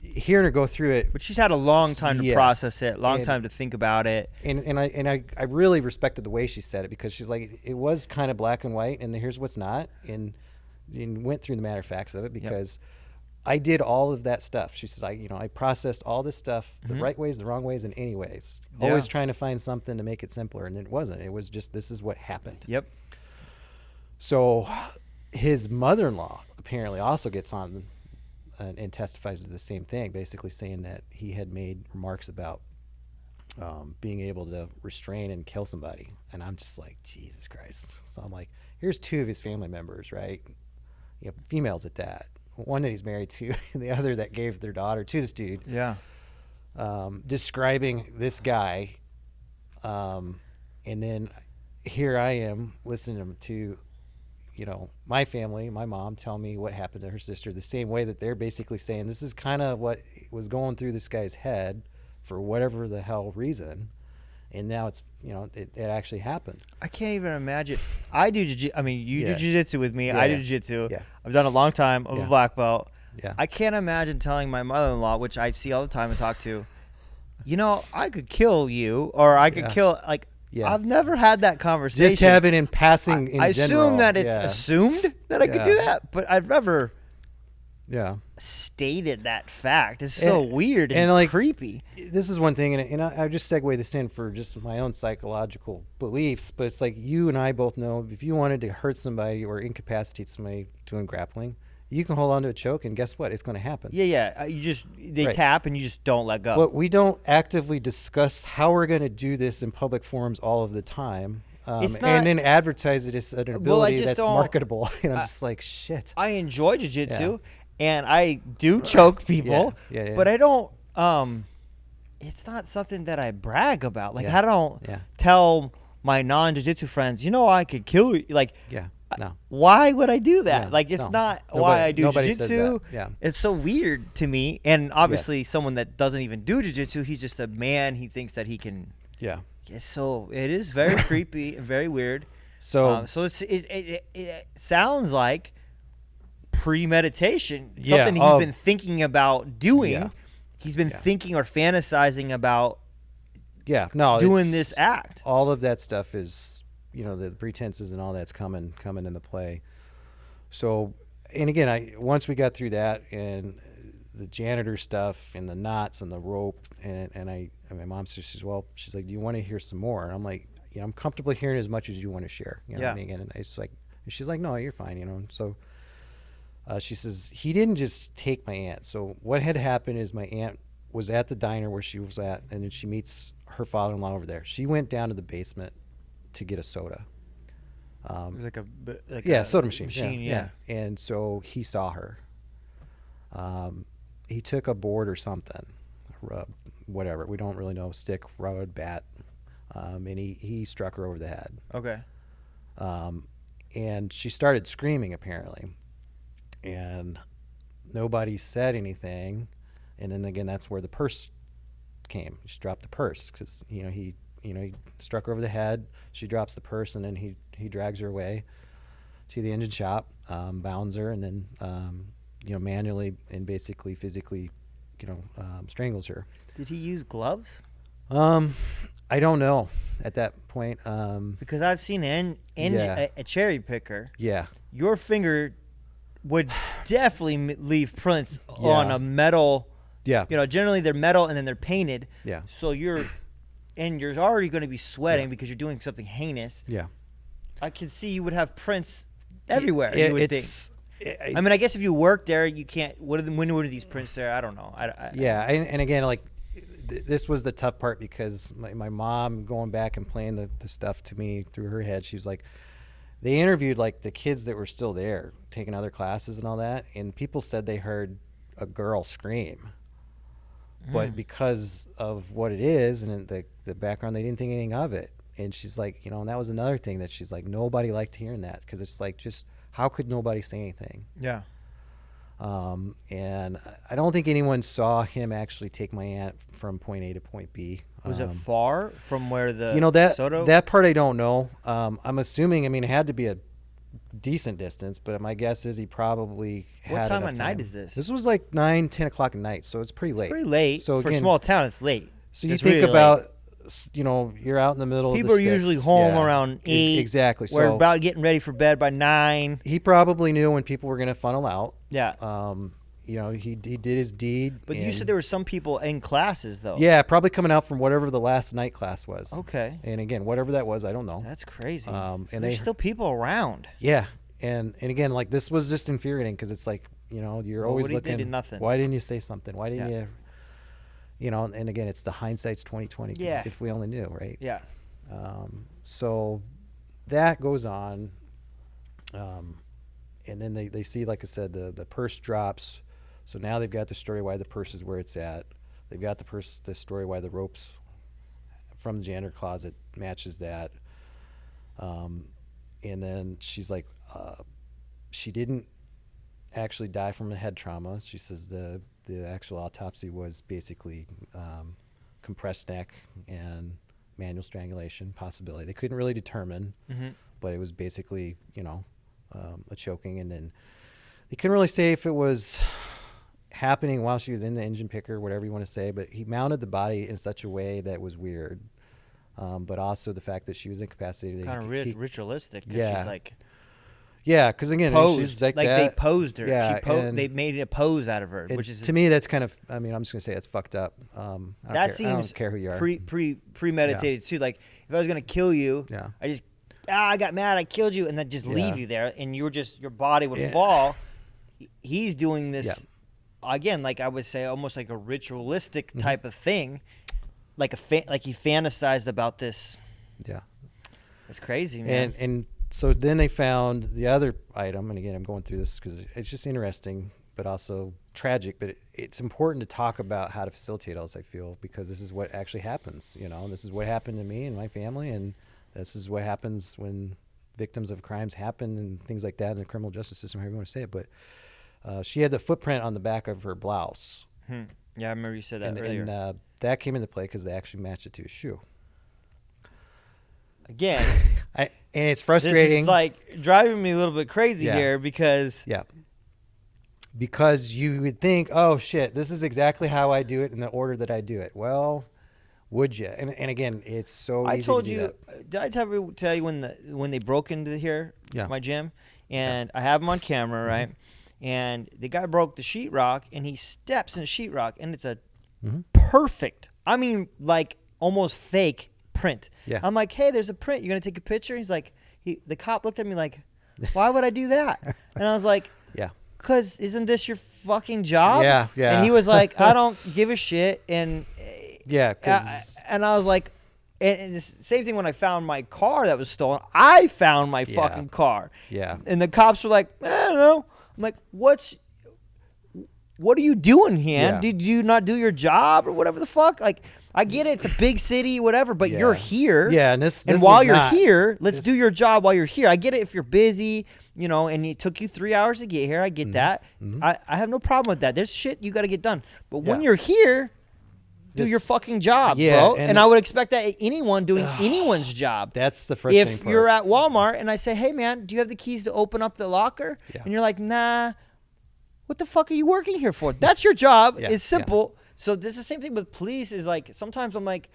hearing her go through it, But she's had a long time to Yes. process it, long And- time to think about it. and I really respected the way she said it, because she's like, it was kind of black and white, and here's what's not, and went through the matter of facts of it, because I did all of that stuff. She said, I processed all this stuff the right ways, the wrong ways, and any ways. Always Yeah. trying to find something to make it simpler, and it wasn't. It was just, this is what happened. Yep. So his mother-in-law apparently also gets on and testifies to the same thing, basically saying that he had made remarks about being able to restrain and kill somebody. And I'm just like, Jesus Christ. So I'm like, here's two of his family members, right? Females at that. One that he's married to, and the other that gave their daughter to this dude. Yeah. Describing this guy. And then here I am listening to my family, my mom, tell me what happened to her sister, the same way that they're basically saying this is kind of what was going through this guy's head for whatever the hell reason. And now it's, it actually happened. I can't even imagine. I do jiu-jitsu. I mean, you Yeah. do jiu-jitsu with me. Yeah, I yeah. do jiu-jitsu. Yeah. I've done a long time. I'm Yeah. a black belt. Yeah. I can't imagine telling my mother-in-law, which I see all the time and talk to, I could kill you, or I could Yeah. kill, like, Yeah. I've never had that conversation. Just have it in passing in I general. assume that it's Yeah. assumed that I could do Yeah. that, but I've never Yeah. stated that fact. It's so weird and like, creepy. This is one thing, and I just segue this in for just my own psychological beliefs, but it's like you and I both know if you wanted to hurt somebody or incapacitate somebody doing grappling, you can hold on to a choke, and guess what? It's going to happen. Yeah. They Right. tap and you just don't let go. But we don't actively discuss how we're going to do this in public forums all of the time. It's not- and then advertise it as an ability just that's don't- marketable. And I'm just like, shit. I enjoy jiu-jitsu and I do choke people, Yeah. but I don't it's not something that I brag about. Like Yeah. I don't Yeah. tell my non-jiu-jitsu friends, I could kill you. Like Yeah. No. why would I do that? Yeah, Like it's no. not why I do Nobody says jiu-jitsu. that. Yeah. It's so weird to me. And obviously someone that doesn't even do jiu-jitsu, he's just a man. He thinks that he can. Yeah. So it is very creepy and very weird. So, So it sounds like premeditation. Yeah, Something he's been thinking about doing. Yeah. He's been Yeah. thinking or fantasizing about yeah, no, doing it's- this act. all of that stuff is, the pretenses and all that's coming into play. So, and again, once we got through that and the janitor stuff and the knots and the rope, and my mom says, well, she's like, do you want to hear some more? And I'm like, I'm comfortable hearing as much as you want to share. You know what I mean? And it's like, she's like, no, you're fine. And so she says, he didn't just take my aunt. So what had happened is my aunt was at the diner where she was at, and then she meets her father-in-law over there. She went down to the basement to get a soda. It was like Yeah, a soda machine. Yeah. And so he saw her. He took a board or something, whatever. We don't really know, stick, rod, bat. And he struck her over the head. Okay. And she started screaming, apparently. and nobody said anything. And then again, that's where the purse came. She dropped the purse because he struck her over the head. She drops the purse, and then he drags her away to the engine shop, bounds her, and then manually and basically physically strangles her. Did he use gloves? I don't know at that point. Because I've seen a cherry picker. Yeah. Your finger would definitely leave prints on a metal. Yeah. Generally they're metal and then they're painted. Yeah. So you're already going to be sweating because you're doing something heinous. Yeah. I can see you would have prints everywhere. You would think. I mean, I guess if you work there, you can't. When were these prints there? I don't know. And again, like this was the tough part because my mom going back and playing the stuff to me through her head. She was like, they interviewed like the kids that were still there taking other classes and all that, and people said they heard a girl scream, but because of what it is and the background, they didn't think anything of it. And she's like, and that was another thing that she's like, nobody liked hearing that because it's like, just how could nobody say anything? Yeah. And I don't think anyone saw him actually take my aunt from point A to point B. Was it far from where the Soto? That part I don't know. I'm assuming. I mean, it had to be a decent distance, but my guess is he probably had. What time enough of night is this? This was like 9-10 o'clock at night, so it's pretty late. Pretty late. So for a small town, it's late. So you it's think really about. late. You're out in the middle People of the are usually home around 8. Exactly. We're so about getting ready for bed by 9. He probably knew when people were going to funnel out. Yeah. He did his deed. But you said there were some people in classes, though. Yeah, probably coming out from whatever the last night class was. Okay. And again, whatever that was, I don't know. That's crazy. And there's still people around. Yeah. And again, like this was just infuriating because it's like, you're always looking. They did nothing. Why didn't you say something? Why didn't you? And again, it's the hindsight's 20/20. Yeah. If we only knew, right? Yeah. So that goes on. And then they see, like I said, the purse drops. So now they've got the story why the purse is where it's at. They've got the story why the ropes from the janitor closet matches that. And then she's like, she didn't actually die from a head trauma. She says the actual autopsy was basically compressed neck and manual strangulation possibility. They couldn't really determine, but it was basically, a choking. And then they couldn't really say if it was happening while she was in the engine picker, whatever you want to say, but he mounted the body in such a way that was weird. But also the fact that she was incapacitated. Kind of ritualistic. Yeah. She's like... Yeah, because again, posed. She's like they posed her. Yeah, they made a pose out of her, which is to me that's kind of. I mean, I'm just gonna say it's fucked up. I don't care who you are. Premeditated too. Like if I was gonna kill you, I got mad, I killed you, and then just leave you there, and your body would fall. He's doing this again, like I would say, almost like a ritualistic type of thing, like like he fantasized about this. Yeah, it's crazy, man. And so then they found the other item, and again, I'm going through this because it's just interesting, but also tragic. But it's important to talk about how to facilitate all this, I feel, because this is what actually happens. This is what happened to me and my family, and this is what happens when victims of crimes happen and things like that in the criminal justice system, however you want to say it. But she had the footprint on the back of her blouse. Yeah, I remember you said that earlier. And that came into play because they actually matched it to a shoe. Again, and it's frustrating. This is like driving me a little bit crazy here because you would think, oh shit, this is exactly how I do it in the order that I do it. Well, would you? And again, it's so easy to do that. Did I tell you when they broke into my gym, and I have them on camera, right? And the guy broke the sheetrock, and he steps in the sheetrock, and it's a perfect, I mean, like almost fake print. Yeah. I'm like, hey, there's a print. You're gonna take a picture? He's like, the cop looked at me like, why would I do that? And I was like, because isn't this your fucking job? Yeah. And he was like, I don't give a shit. And and I was like, and the same thing when I found my car that was stolen. I found my fucking car. Yeah. And the cops were like, I don't know. I'm like, what are you doing here? Yeah. Did you not do your job or whatever the fuck? Like, I get it, it's a big city, whatever, but you're here. Yeah, and while you're here, let's do your job while you're here. I get it if you're busy, you know, and it took you 3 hours to get here. I get that. I have no problem with that. There's shit you got to get done. But when Yeah. you're here, do your This- fucking job, Yeah, bro. and- And I would expect that anyone doing anyone's job. That's the frustrating If part. you're at Walmart and I say, hey, man, do you have the keys to open up the locker? Yeah. And you're like, nah, what the fuck are you working here for? That's your job. Yeah, It's simple. So this is the same thing with police is like, sometimes I'm like,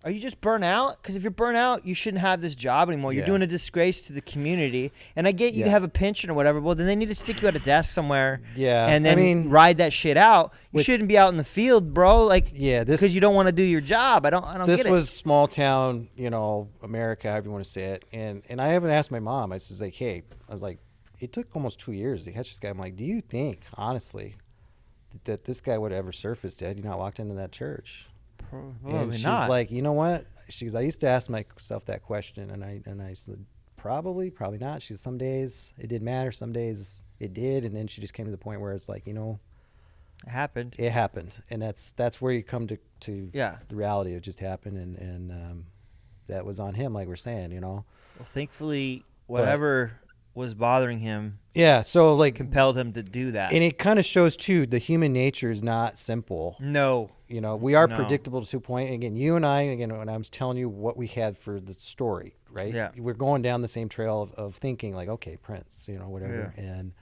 are you just burnt out? Because if you're burnt out, you shouldn't have this job anymore. You're Yeah. doing a disgrace to the community. And I get you Yeah. have a pension or whatever. Well, then they need to stick you at a desk somewhere. Yeah, And I then mean, ride that shit out. You with- shouldn't be out in the field, bro. Like, Yeah, this because you don't want to do your job. I don't this get it. was small town, you know, America, however you want to say it. And I haven't asked my mom. I was like, hey, I was like, it took almost 2 years to catch this guy. I'm like, do you think, honestly, that this guy would have ever surfaced had you not walked into that church? Probably And she's not. like, you know what? She goes, I used to ask myself that question, and I said, probably not. She said, some days it didn't matter, some days it did, and then she just came to the point where it's like, you know, It happened. it happened, and that's where you come to Yeah. the reality of just happened, and that was on him, like we're saying, you know. Well, thankfully, whatever was bothering him Yeah, so like, compelled him to do that. and it kind of shows too, the human nature is not simple. No. You know, we are No. predictable to a point. Again, you and I, again, when I was telling you what we had for the story, right? Yeah. We're going down the same trail of thinking like, okay, Prince, you know, whatever. Yeah. And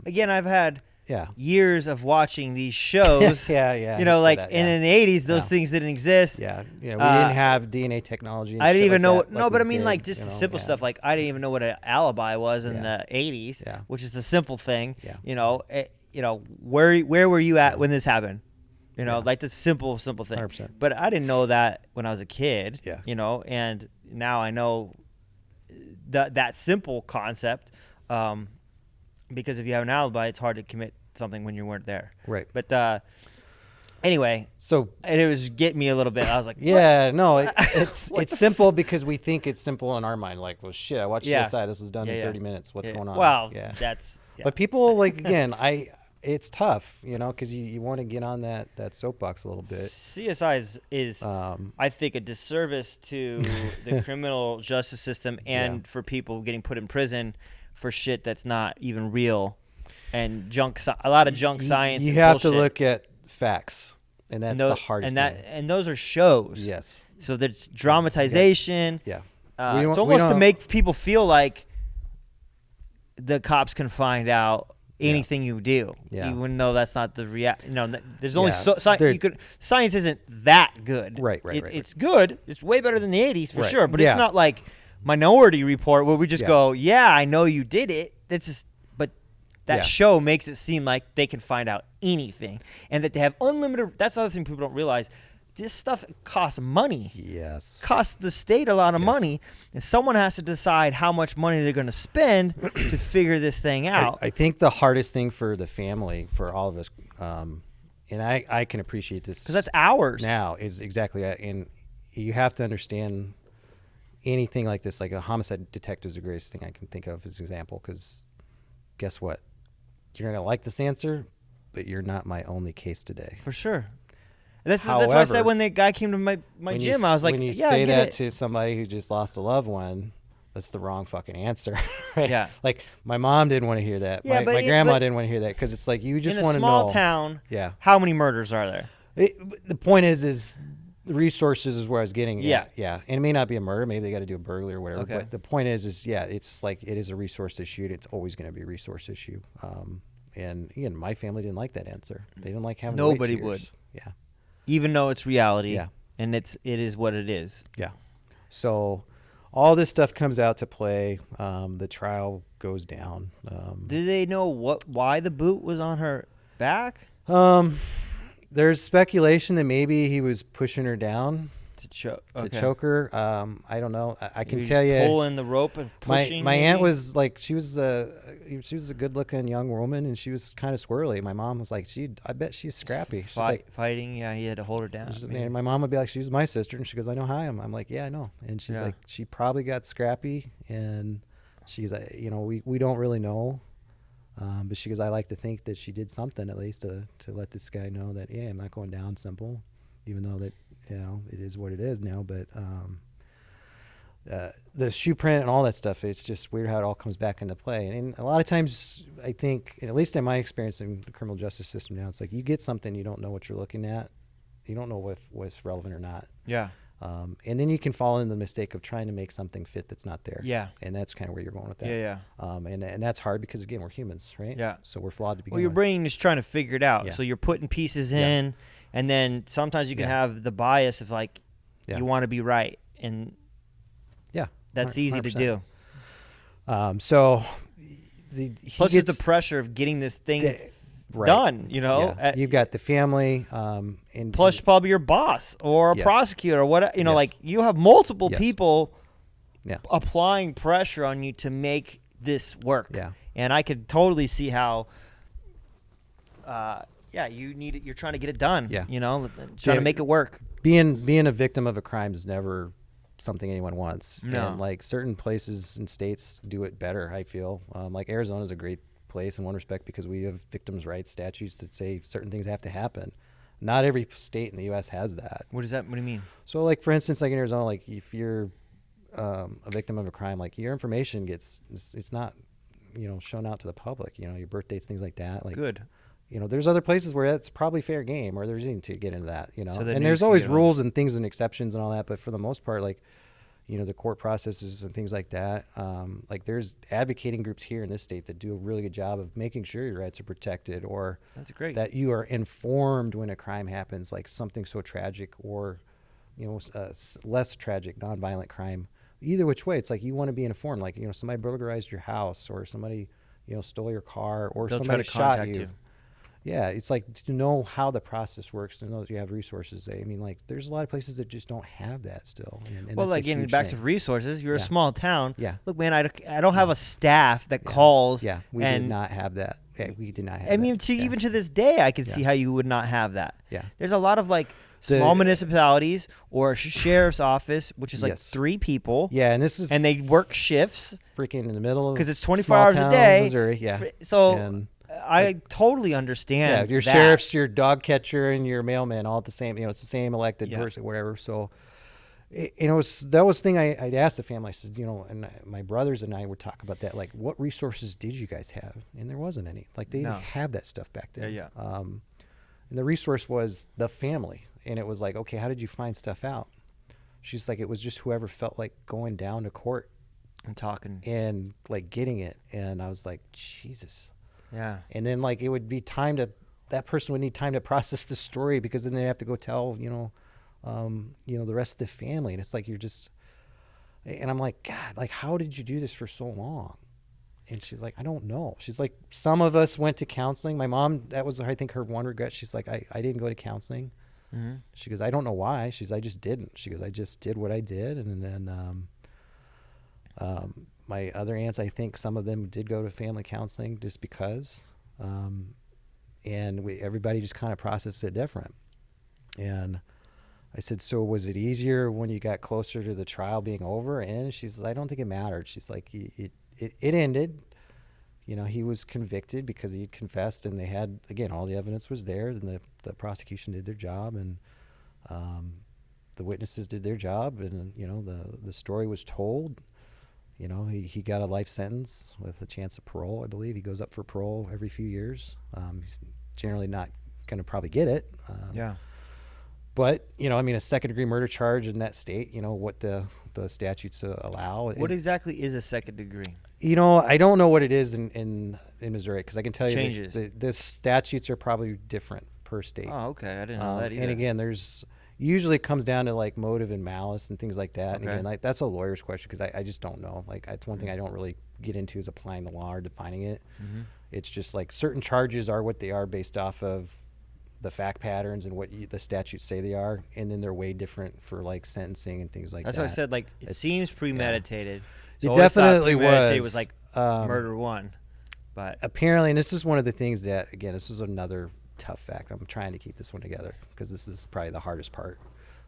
Again, I've had yeah. years of watching these shows. Yeah. You know, I'd say like that, in yeah. the 80s, those Yeah. things didn't exist. Yeah. Yeah. We Uh, didn't have DNA technology. And I didn't shit even like know. that, No, like but I we mean, did, like just you the know, simple yeah. stuff. Like I didn't even know what an alibi was in Yeah. the 80s, Yeah. which is the simple thing. Yeah. You know, where were you at when this happened? You know, Yeah. like the simple thing. 100%. But I didn't know that when I was a kid. Yeah. You know, and now I know that simple concept. Because if you have an alibi, it's hard to commit something when you weren't there. Right. But anyway, So and it was getting me a little bit. I was like, what? yeah, no, it's simple because we think it's simple in our mind. Like, well, shit, I watched Yeah. CSI. This was done Yeah, in yeah. 30 minutes. What's Yeah. going on? Well, yeah. that's. Yeah. But people like again, it's tough, you know, because you want to get on that soapbox a little bit. CSI is I think, a disservice to the criminal justice system and Yeah. for people getting put in prison for shit that's not even real, and a lot of junk science. You and have to bullshit. look at facts, and that's the hardest thing. And those are shows. Yes. So there's dramatization. Yeah. It's almost to make people feel like the cops can find out anything you do, Yeah. even though that's not the there's only Yeah. science isn't that good. Right. It's good. It's way better than the 80s for Right. sure, but Yeah. it's not like Minority Report where we just Yeah. go, yeah, I know you did it. That's just, but that Yeah. show makes it seem like they can find out anything and that they have unlimited. That's the other thing people don't realize. This stuff costs money. Yes. Costs the state a lot of Yes. money, and someone has to decide how much money they're going to spend to figure this thing out. I think the hardest thing for the family, for all of us, and I can appreciate this Because that's ours. now, is exactly that. And you have to understand anything like this, like a homicide detective is the greatest thing I can think of as an example, because guess what? You're not going to like this answer, but you're not my only case today. For sure. That's why I said However, when the guy came to my When gym, you, I was like, when you yeah, I say get that it. to somebody who just lost a loved one, that's the wrong fucking answer. Right? Yeah. Like my mom didn't want to hear that. Yeah, my but grandma but didn't want to hear that, because it's like you just in a want to small know. town, Yeah. how many murders are there? The point is the resources is where I was getting at. Yeah. Yeah. And it may not be a murder. Maybe they got to do a burglary or whatever. Okay. But the point is yeah, it's like it is a resource issue. It's always going to be a resource issue. And again, my family didn't like that answer. They didn't like having to wait Nobody 2 would. years. Yeah. Even though it's reality. Yeah. And it is what it is. Yeah. So all this stuff comes out to play. The trial goes down. Do they know why the boot was on her back? There's speculation that maybe he was pushing her down To choke. to choke her. I don't know. I can He was tell you. pulling the rope and pushing. My aunt maybe? was like, she was a good looking young woman, and she was kind of squirrely. My mom was like, I bet she's scrappy. She's like, fighting. Yeah, he had to hold her down. and my mom would be like, she's my sister, and she goes, I know how I am. I'm like, yeah, I know. And she's Yeah. like, she probably got scrappy, and she's like, we don't really know. But she goes, I like to think that she did something at least to let this guy know that, yeah, I'm not going down simple, even though that, it is what it is now. But the shoe print and all that stuff. It's just weird how it all comes back into play. And a lot of times, I think, at least in my experience in the criminal justice system now, it's like you get something, you don't know what you're looking at, you don't know if what's relevant or not. Yeah. And then you can fall into the mistake of trying to make something fit that's not there. Yeah. And that's kind of where you're going with that. Yeah. And that's hard because, again, we're humans, right? Yeah. So we're flawed to begin Well, your with. brain is trying to figure it out. Yeah. So you're putting pieces Yeah. in, and then sometimes you can Yeah. have the bias of like Yeah. you want to be right, and Yeah. that's easy to do. So Plus, it's the pressure of getting this thing right. done. You know, Yeah. You've got the family, and plus probably your boss or a Yes. prosecutor or what. You know, Yes. like you have multiple Yes. people Yeah. applying pressure on you to make this work. Yeah. And I could totally see how. You need it. You're trying to get it done. Yeah. You know, trying to make it work. being a victim of a crime is never something anyone wants. No. And like certain places and states do it better, I feel. Like Arizona is a great place in one respect because we have victims' rights statutes that say certain things have to happen. Not every state in the U.S. has that. What do you mean? So, like, for instance, like in Arizona, like if you're a victim of a crime, like your information it's not, shown out to the public, your birth dates, things like that. Like, Good. There's other places where that's probably fair game or there's even to get into that, So that and news there's can always get on. rules and things and exceptions and all that. But for the most part, like, the court processes and things like that, like there's advocating groups here in this state that do a really good job of making sure your rights are protected or That's great. that you are informed when a crime happens, like something so tragic or, less tragic, nonviolent crime. Either which way, it's like you want to be informed. Like, somebody burglarized your house or somebody, stole your car or They'll try somebody to shot contact you. you. Yeah, it's like to know how the process works, to know that you have resources. I mean, like, there's a lot of places that just don't have that still. And Well, that's a again, huge back thing. to resources. You're a Yeah. small town. Yeah. Look, man, I don't have a staff that calls. Yeah, we and did not have that. Yeah, we did not have I mean, that. Yeah. even to this day, I can Yeah. see how you would not have that. Yeah. There's a lot of like The- small municipalities or a sheriff's office, which is like Yes. 3 people. Yeah, and this is And they work shifts freaking in the middle of because it's 24 small hours a town day. Missouri. Yeah. So And I totally yeah, understand. your that. sheriff's, your dog catcher, and your mailman all at the same. It's the same elected Yeah. person, whatever. So, that was the thing I'd asked the family. I said, and my brothers and I would talk about that. Like, what resources did you guys have? And there wasn't any. Like, they No. didn't have that stuff back then. Yeah. And the resource was the family, and it was like, okay, how did you find stuff out? She's like, it was just whoever felt like going down to court I'm talking. and like getting it. And I was like, Jesus. Yeah. And then like it would be that person would need time to process the story because then they have to go tell, the rest of the family. And it's like, and I'm like, God, like, how did you do this for so long? And she's like, I don't know. She's like, some of us went to counseling. My mom, that was, I think, her one regret. She's like, I didn't go to counseling. Mm-hmm. She goes, I don't know why. She goes, I just didn't. She goes, I just did what I did. And then my other aunts, I think some of them did go to family counseling just because. And everybody just kind of processed it different. And I said, so was it easier when you got closer to the trial being over? And she's, I don't think it mattered. She's like, it ended. He was convicted because he confessed, and they had, again, all the evidence was there. And the prosecution did their job, and the witnesses did their job, and the story was told. He got a life sentence with a chance of parole. I believe he goes up for parole every few years. He's generally not going to probably get it. Yeah. But a second-degree murder charge in that state, what the statutes allow. What exactly is a second degree? I don't know what it is in Missouri, because I can tell you Changes. the statutes are probably different per state. Oh, okay. I didn't know that either. And again, usually it comes down to like motive and malice and things like that. And Okay. again, like that's a lawyer's question because I just don't know. Like, it's one thing I don't really get into is applying the law or defining it. Mm-hmm. It's just like certain charges are what they are based off of the fact patterns and what the statutes say they are, and then they're way different for like sentencing and things like That's that. what I said. Like, it It's- seems premeditated. It So I always thought definitely premeditated was. was like murder one, but Apparently, and this is one of the things that, again, this is another tough fact. I'm trying to keep this one together because this is probably the hardest part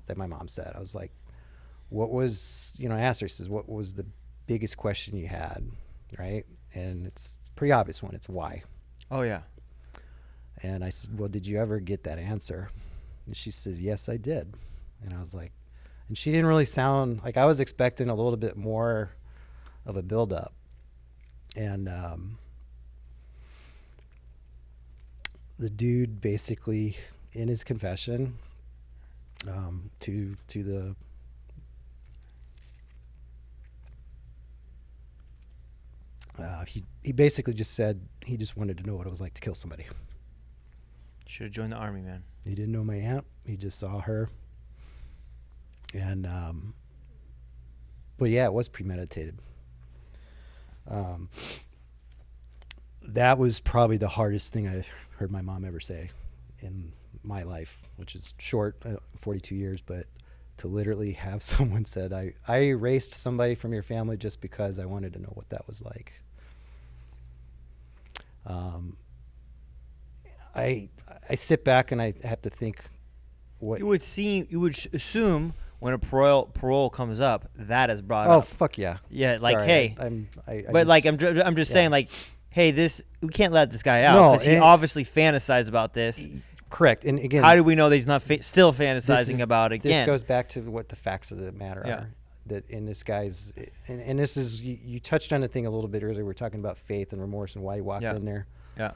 that my mom said. I was like, what was, I asked her, says, what was the biggest question you had, right? And it's a pretty obvious one. It's why. oh yeah, And I said, well, did you ever get that answer? And she says, yes, I did. And I was like, And she didn't really sound like, I was expecting a little bit more of a build-up. And the dude basically, in his confession, to the he basically just said he just wanted to know what it was like to kill somebody. Should have joined the army, man. He didn't know my aunt. He just saw her. And but yeah, it was premeditated. That was probably the hardest thing I heard my mom ever say in my life, which is short, 42 years, but to literally have someone said, I erased somebody from your family just because I wanted to know what that was like. I sit back and I have to think what You would assume when a parole comes up, that is brought Oh up. fuck yeah. Yeah, like, Sorry, hey, but I'm just saying, like, hey, we can't let this guy out No, because he and- obviously fantasized about this. correct. And again, How do we know that he's not still this fantasizing is- about it This again? goes back to what the facts of the matter Yeah. are. That in this guy's, and this is, you touched on the thing a little bit earlier. We're talking about faith and remorse and why he walked Yeah. in there. Yeah.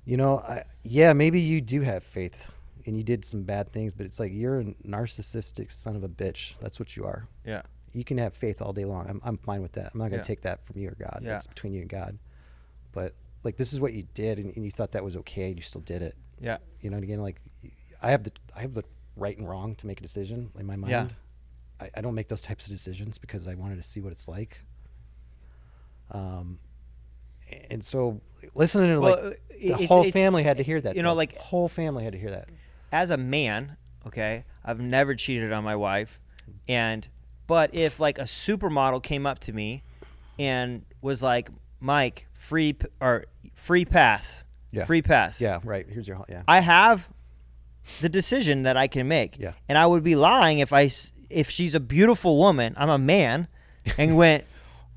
You know, yeah, maybe you do have faith and you did some bad things, but it's like you're a narcissistic son of a bitch. That's what you are. Yeah. You can have faith all day long. I'm fine with that. I'm not going Yeah. to take that from you or God. Yeah. That's between you and God. But like, this is what you did, and you thought that was okay, and you still did it. Yeah. You know, and again, like, I have the right and wrong to make a decision in my mind. Yeah. I don't make those types of decisions because I wanted to see what it's like. And so listening to the whole family had to hear that. You know, though. like, the whole family had to hear that. as a man, okay, I've never cheated on my wife, but if like a supermodel came up to me and was like, Mike, free pass, Yeah. free pass. Yeah, right. Here's your, yeah. I have the decision that I can make. Yeah. And I would be lying if she's a beautiful woman, I'm a man, and went,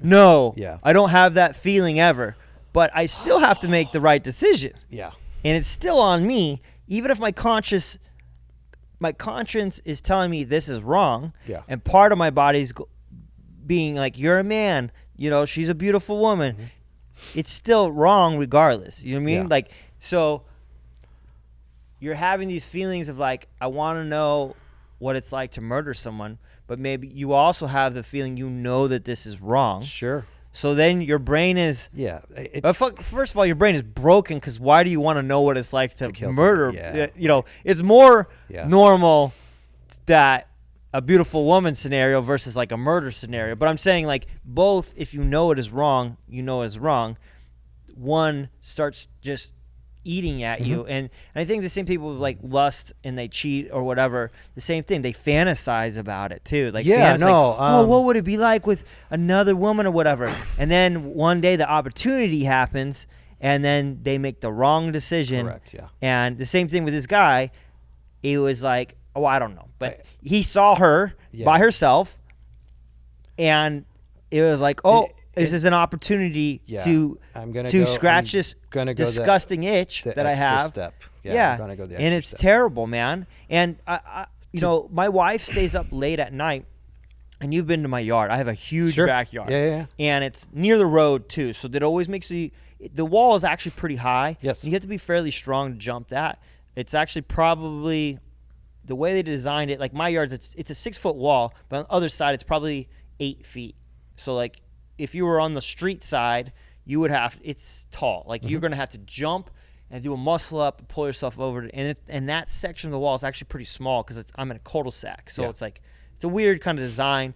no, Yeah. I don't have that feeling ever. But I still have to make the right decision. Yeah. And it's still on me, even if my conscience is telling me this is wrong. Yeah. And part of my body's being like, you're a man, you know, she's a beautiful woman. Mm-hmm. It's still wrong regardless. You know what I mean? Yeah. Like, so you're having these feelings of like, I want to know what it's like to murder someone, but maybe you also have the feeling you know that this is wrong. Sure. So then your brain is, Yeah. It's, first of all, your brain is broken because why do you want to know what it's like to kill murder? somebody, yeah. You know, it's more Yeah. normal that a beautiful woman scenario versus like a murder scenario. But I'm saying like both, if you know it is wrong, you know it is wrong. One starts just eating at you, and I think the same people with like lust and they cheat or whatever, the same thing, they fantasize about it too, like Yeah, fantasize, no, like, oh, what would it be like with another woman or whatever, and then one day the opportunity happens and then they make the wrong decision. Correct, yeah. And the same thing with this guy, it was like, oh, I don't know, but he saw her by herself and it was like, oh, this is an opportunity I'm gonna to go, scratch I'm this gonna go disgusting itch the that I extra have. Step. Yeah, I'm gonna go the and extra it's step. terrible, man. And I you know, my wife stays up late at night, and you've been to my yard. I have a huge Sure. backyard. Yeah. And it's near the road too, so that always makes the wall is actually pretty high. Yes. You have to be fairly strong to jump that. It's actually probably the way they designed it. Like my yard, it's a 6-foot wall, but on the other side, it's probably 8 feet. So like, if you were on the street side, you would have. It's tall. Like you're gonna have to jump and do a muscle up, pull yourself over, and that section of the wall is actually pretty small because I'm in a cul-de-sac. So it's like it's a weird kind of design.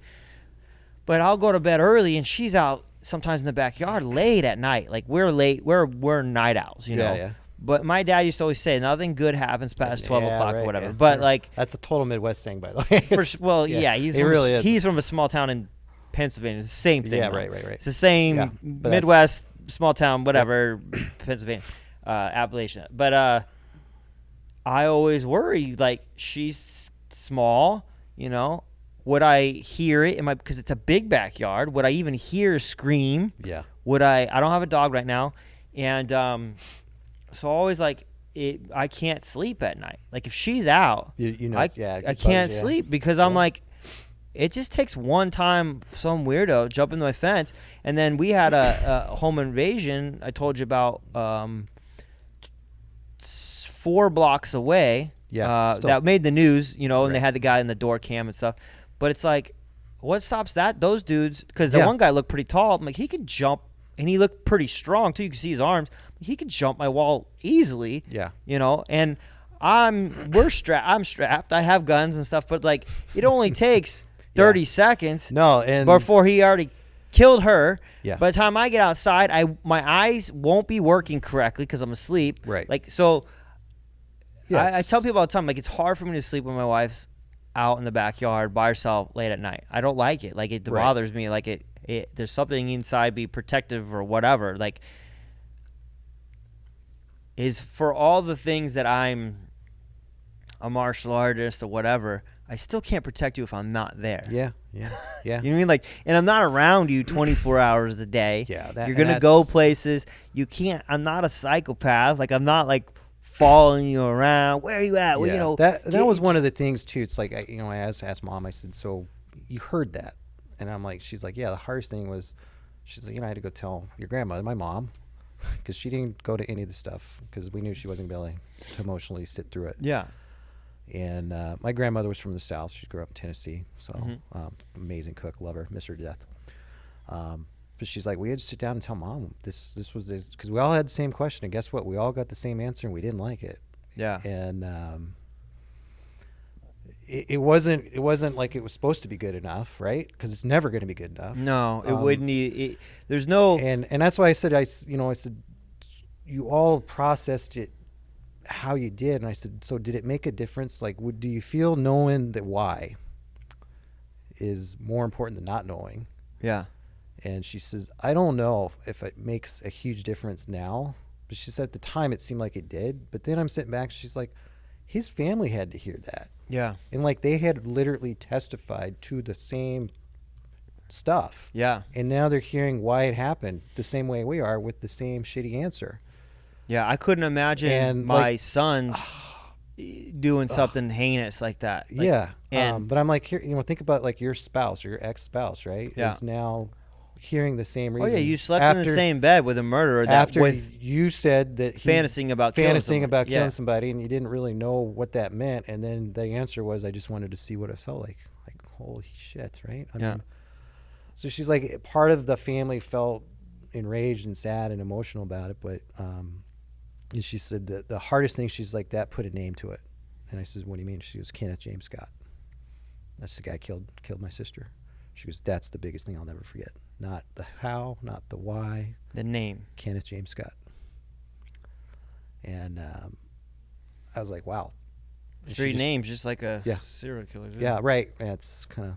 But I'll go to bed early, and she's out sometimes in the backyard late at night. Like we're late. We're night owls, you know. Yeah. But my dad used to always say nothing good happens past 12 Yeah, o'clock right, or whatever. yeah. But like, That's a total Midwest thing, by the way. he's from a small town in Pennsylvania. It's the same thing. Yeah, though. right. It's the same Yeah, but Midwest, small town, whatever, Pennsylvania, Appalachia. But I always worry, like, she's small, you know. Would I hear it? Because it's a big backyard. Would I even hear a scream? Yeah. I don't have a dog right now. And so always like, I can't sleep at night. Like if she's out, You know, I it can't bugs you. sleep because I'm like, it just takes one time some weirdo jump into my fence. And then we had a home invasion I told you about 4 blocks away. Yeah, still. That made the news, and Right. they had the guy in the door cam and stuff. But it's like, what stops those dudes? Because the Yeah. one guy looked pretty tall. I'm like, he could jump, and he looked pretty strong too. You can see his arms. He could jump my wall easily. Yeah. And I'm strapped. I have guns and stuff, but like, it only takes 30 seconds No, and before he already killed her. Yeah. By the time I get outside, my eyes won't be working correctly because I'm asleep. Right. Like, so Yeah, I tell people all the time, like, it's hard for me to sleep when my wife's out in the backyard by herself late at night. I don't like it. Like, it Right. bothers me. Like, there's something inside, be protective or whatever. Like, is for all the things that I'm a martial artist or whatever, I still can't protect you if I'm not there. Yeah. You know what I mean? Like, and I'm not around you 24 hours a day. Yeah, You're going to go places. You can't. I'm not a psychopath. Like, I'm not, like, following you around. Where are you at? Well, Yeah. That was one of the things too. It's like I asked Mom. I said, "So you heard that?" And I'm like, she's like, "Yeah." The hardest thing was, she's like, I had to go tell your grandmother, my mom, because she didn't go to any of the stuff because we knew she wasn't going to be able to emotionally sit through it. Yeah. And my grandmother was from the South. She grew up in Tennessee, so Mhm. Amazing cook, love her, miss her to death. But she's like, we had to sit down and tell Mom this was this, because we all had the same question, and guess what? We all got the same answer, and we didn't like it. Yeah. And it wasn't like it was supposed to be good enough, right? Because it's never going to be good enough. No, it wouldn't. There's no. And that's why I said I said you all processed it how you did, and I said, so did it make a difference? Like, do you feel knowing that why is more important than not knowing? Yeah. And she says, I don't know if it makes a huge difference now, but she said at the time it seemed like it did. But then I'm sitting back, she's like, his family had to hear that, Yeah. and like they had literally testified to the same stuff. Yeah. And now they're hearing why it happened the same way we are, with the same shitty answer. Yeah. I couldn't imagine And, my like, sons doing something heinous like that. Like, Yeah. and but I'm like, here, think about like your spouse or your ex-spouse, right? Yeah. Is now hearing the same oh reason. yeah, you slept in the same bed with a murderer. That After with you said that he fantasying about killing somebody. killing Yeah. somebody, and you didn't really know what that meant, and then the answer was, I just wanted to see what it felt like. Like, holy shit, right? I Yeah. mean, so she's like, part of the family felt enraged and sad and emotional about it, but and she said that the hardest thing, she's like, that put a name to it. And I said, what do you mean? She goes, Kenneth James Scott. That's the guy killed my sister. She goes, that's the biggest thing I'll never forget. Not the how, not the why. The name. Kenneth James Scott. And I was like, wow. And she Street just- names, just like a Yeah. serial killer. Yeah, right. Yeah, it's kind of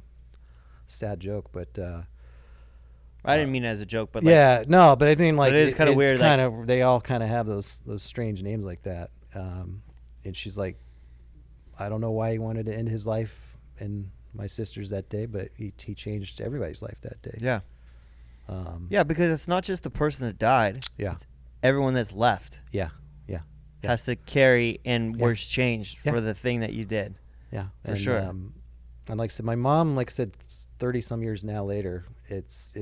sad joke, but I didn't mean it as a joke, but like, yeah, no, but I mean, like, it is kinda it's weird, like- Kind of, they all kind of have those strange names like that. And she's like, I don't know why he wanted to end his life and my sister's that day, but he changed everybody's life that day. yeah, Um, yeah, because it's not just the person that died. yeah, It's everyone that's left yeah, yeah, Yeah. has to carry and Yeah. was changed Yeah. for the thing that you did. yeah, For and, sure. And like I said, my mom, like I said, 30 some years now later, it's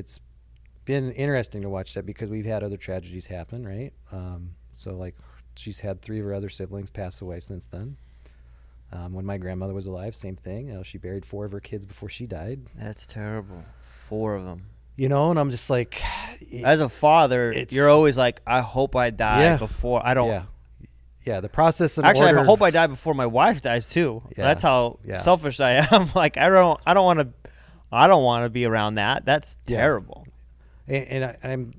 been interesting to watch that, because we've had other tragedies happen, right? So like, she's had 3 of her other siblings pass away since then. When my grandmother was alive, same thing. She buried 4 of her kids before she died. That's terrible. 4 of them. And I'm just like, As a father, it's- you're always like, I hope I die Yeah. before. I don't. yeah, the process and Actually, order. I hope I die before my wife dies too. Yeah. That's how Yeah. selfish I am. Like, I don't want to be around that. That's Yeah. terrible. and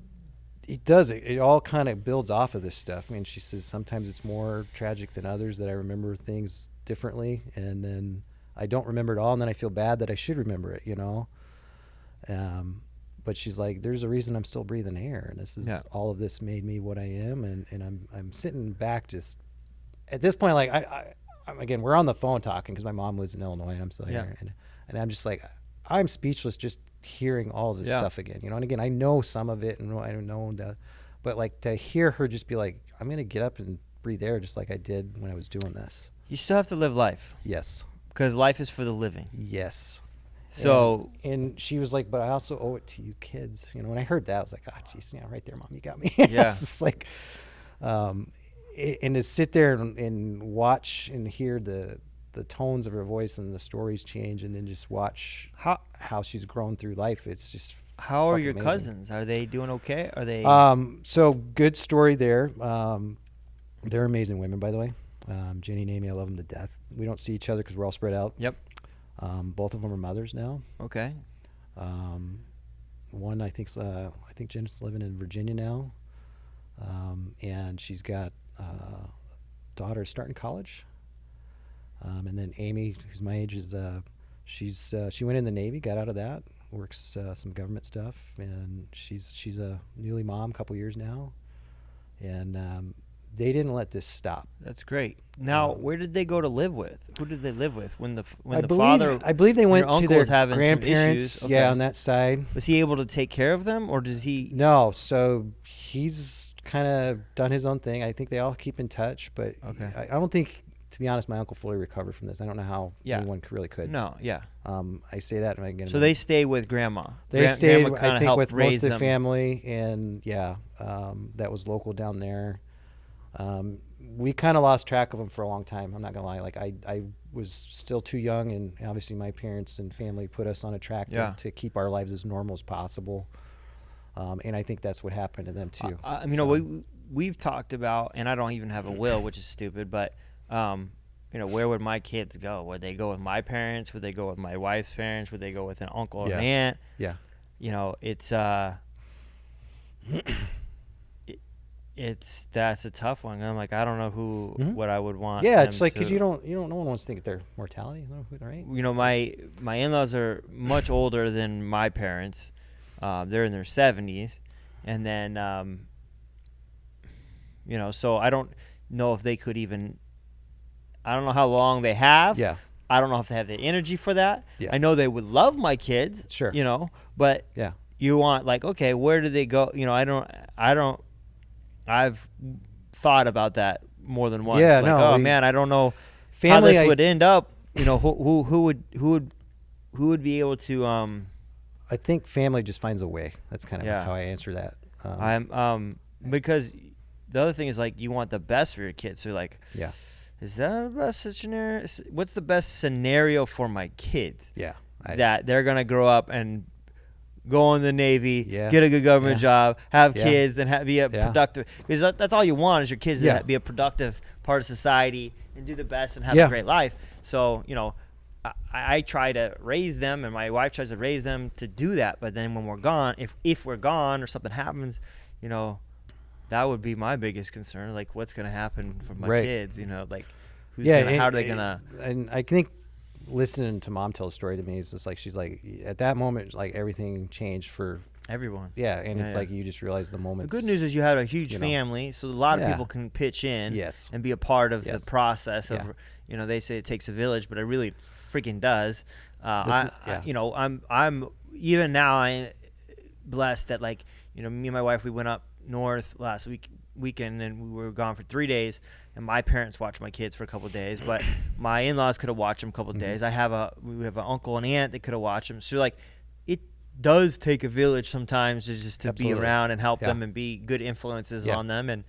it does it. It all kind of builds off of this stuff. I mean, she says sometimes it's more tragic than others, that I remember things differently, and then I don't remember it all, and then I feel bad that I should remember it. But she's like, there's a reason I'm still breathing air, and this is all of this made me what I am, and I'm sitting back just at this point, like I'm again, we're on the phone talking because my mom lives in Illinois and I'm still here, and I'm just like, I'm speechless just hearing all this stuff again, and again, I know some of it, and I don't know that, but like to hear her just be like, I'm gonna get up and breathe air just like I did when I was doing this. You still have to live life Yes, because life is for the living. yes, So and she was like, but I also owe it to you kids. You know, when I heard that, I was like, oh, geez, yeah, right there, Mom, you got me. Yeah. It's just like, and to sit there and watch and hear the tones of her voice and the stories change, and then just watch how she's grown through life. It's just how are fucking your amazing. cousins? Are they doing okay? Are they? So good story there. They're amazing women, by the way. Jenny and Amy, I love them to death. We don't see each other because we're all spread out. Yep. Both of them are mothers now. Okay. One, I think Jen's living in Virginia now, and she's got daughters starting college. And then Amy, who's my age, is she went in the Navy, got out of that, works some government stuff, and she's a newly mom, couple years now, and they didn't let this stop. That's great. Now, where did they go to live with? Who did they live with when the I believe they went your to uncle their was having some grandparents. issues? Okay. Yeah, on that side. Was he able to take care of them, or does he? No, so he's kind of done his own thing. I think they all keep in touch, but Okay. I don't think, to be honest, my uncle fully recovered from this. I don't know how Yeah. anyone really could. No. Yeah. I say that, and I get So they stay with grandma. They stayed, Grandma kinda I think, helped with raise most of the them. family, and that was local down there. We kind of lost track of them for a long time. I'm not gonna lie. Like I was still too young, and obviously my parents and family put us on a track to keep our lives as normal as possible. And I think that's what happened to them too. I mean, we've talked about, and I don't even have a will, which is stupid, but where would my kids go? Would they go with my parents? Would they go with my wife's parents? Would they go with an uncle or an aunt? Yeah. It's that's a tough one. I'm like, I don't know what I would want. Yeah, it's them like because to- no one wants to think of their mortality, right? My in-laws are much older than my parents. They're in their 70s, and then so I don't know if they could even. I don't know how long they have. Yeah. I don't know if they have the energy for that. Yeah. I know they would love my kids. Sure. But Yeah. you want, like, okay, where do they go? I've thought about that more than once. Yeah, like, no, man, I don't know family, how this would end up. Who would be able to I think family just finds a way. That's kind of Yeah. how I answer that. because the other thing is, like, you want the best for your kids. So, like, Yeah. is that the best scenario? What's the best scenario for my kids? Yeah. That they're gonna grow up and go in the Navy, Yeah. get a good government job, have Yeah. kids, and be a productive. Because that's all you want is your kids Yeah. to be a productive part of society and do the best and have Yeah. a great life. So I try to raise them, and my wife tries to raise them to do that. But then when we're gone, if we're gone or something happens, that would be my biggest concern. Like, what's gonna happen for my kids? Like, how are they gonna? And I think listening to Mom tell a story to me is just like, she's like, at that moment, like, everything changed for Everyone. and it's like you just realize the moment. The good news is you had a huge family, so a lot of people can pitch in Yes. and be a part of Yes. the process of, Yeah. they say it takes a village, but it really freaking does. I'm even now I'm blessed that, like, me and my wife, we went up north last weekend, and we were gone for 3 days, and my parents watched my kids for a couple of days, but my in-laws could have watched them a couple of days. We have an uncle and aunt that could have watched them. So, like, it does take a village sometimes just to Absolutely. be around and help Yeah. them and be good influences Yeah. on them. And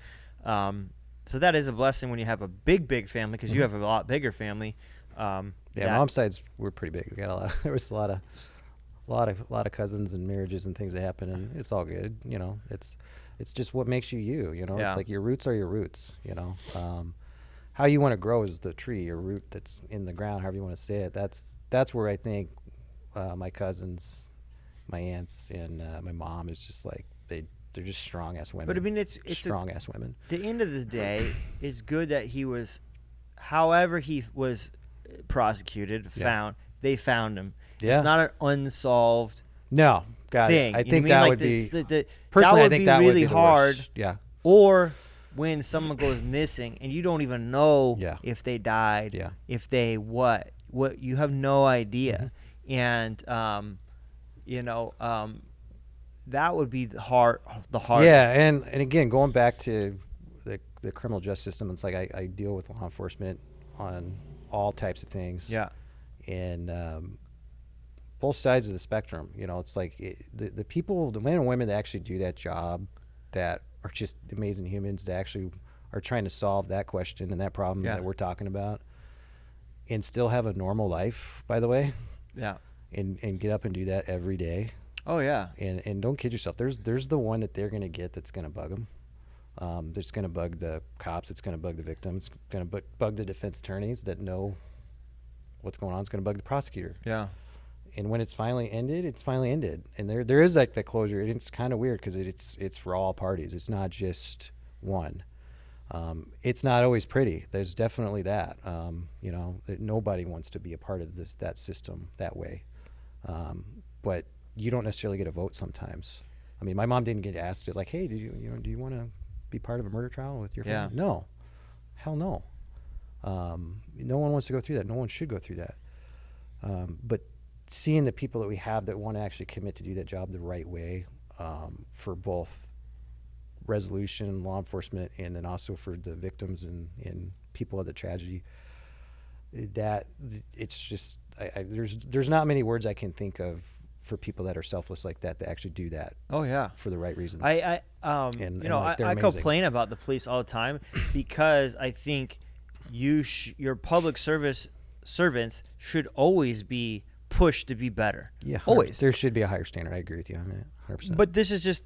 so that is a blessing when you have a big family, because you have a lot bigger family. Mom's sides were pretty big. We got a lot. There was a lot of cousins and marriages and things that happen, and it's all good. It's just what makes you you. Yeah. It's like your roots are your roots. How you want to grow is the tree, your root that's in the ground. However you want to say it. That's where I think my cousins, my aunts, and my mom is just like they're just strong ass women. But I mean, it's strong ass women. the end of the day, it's good that he was, however he was prosecuted, they found him. Yeah. It's not an unsolved No, got thing. it. I You know think what I that mean? would Like, be that personally. I would think be that really would be hard. The worst. Yeah. Or when someone goes missing and you don't even know Yeah. if they died, Yeah. if they what you have no idea, Mm-hmm. and that would be the hardest. Yeah, and again, going back to the criminal justice system, it's like I deal with law enforcement on all types of things. Yeah. And both sides of the spectrum. You know, it's like the people, the men and women that actually do that job, that are just amazing humans that actually are trying to solve that question and that problem that we're talking about, and still have a normal life, by the way. Yeah. And get up and do that every day. Oh yeah. And don't kid yourself. There's the one that they're gonna get that's gonna bug them. That's gonna bug the cops. It's gonna bug the victims. It's gonna bug the defense attorneys that know what's going on. It's gonna bug the prosecutor. Yeah. And when it's finally ended, it's finally ended. And there is like the closure. And it's kind of weird because it's for all parties. It's not just one. It's not always pretty. There's definitely that. You know, nobody wants to be a part of that system that way. But you don't necessarily get a vote sometimes. I mean, my mom didn't get asked, like, hey, do you want to be part of a murder trial with your family? Yeah. No. Hell no. No one wants to go through that. No one should go through that. But seeing the people that we have that want to actually commit to do that job the right way, for both resolution, law enforcement, and then also for the victims and people of the tragedy, that it's just, there's not many words I can think of for people that are selfless like that actually do that. Oh yeah. For the right reasons. I they're amazing. complain about the police all the time because I think your public service servants should always be pushed to be better. Yeah, always. There should be a higher standard. I agree with you on that, 100%. But this is just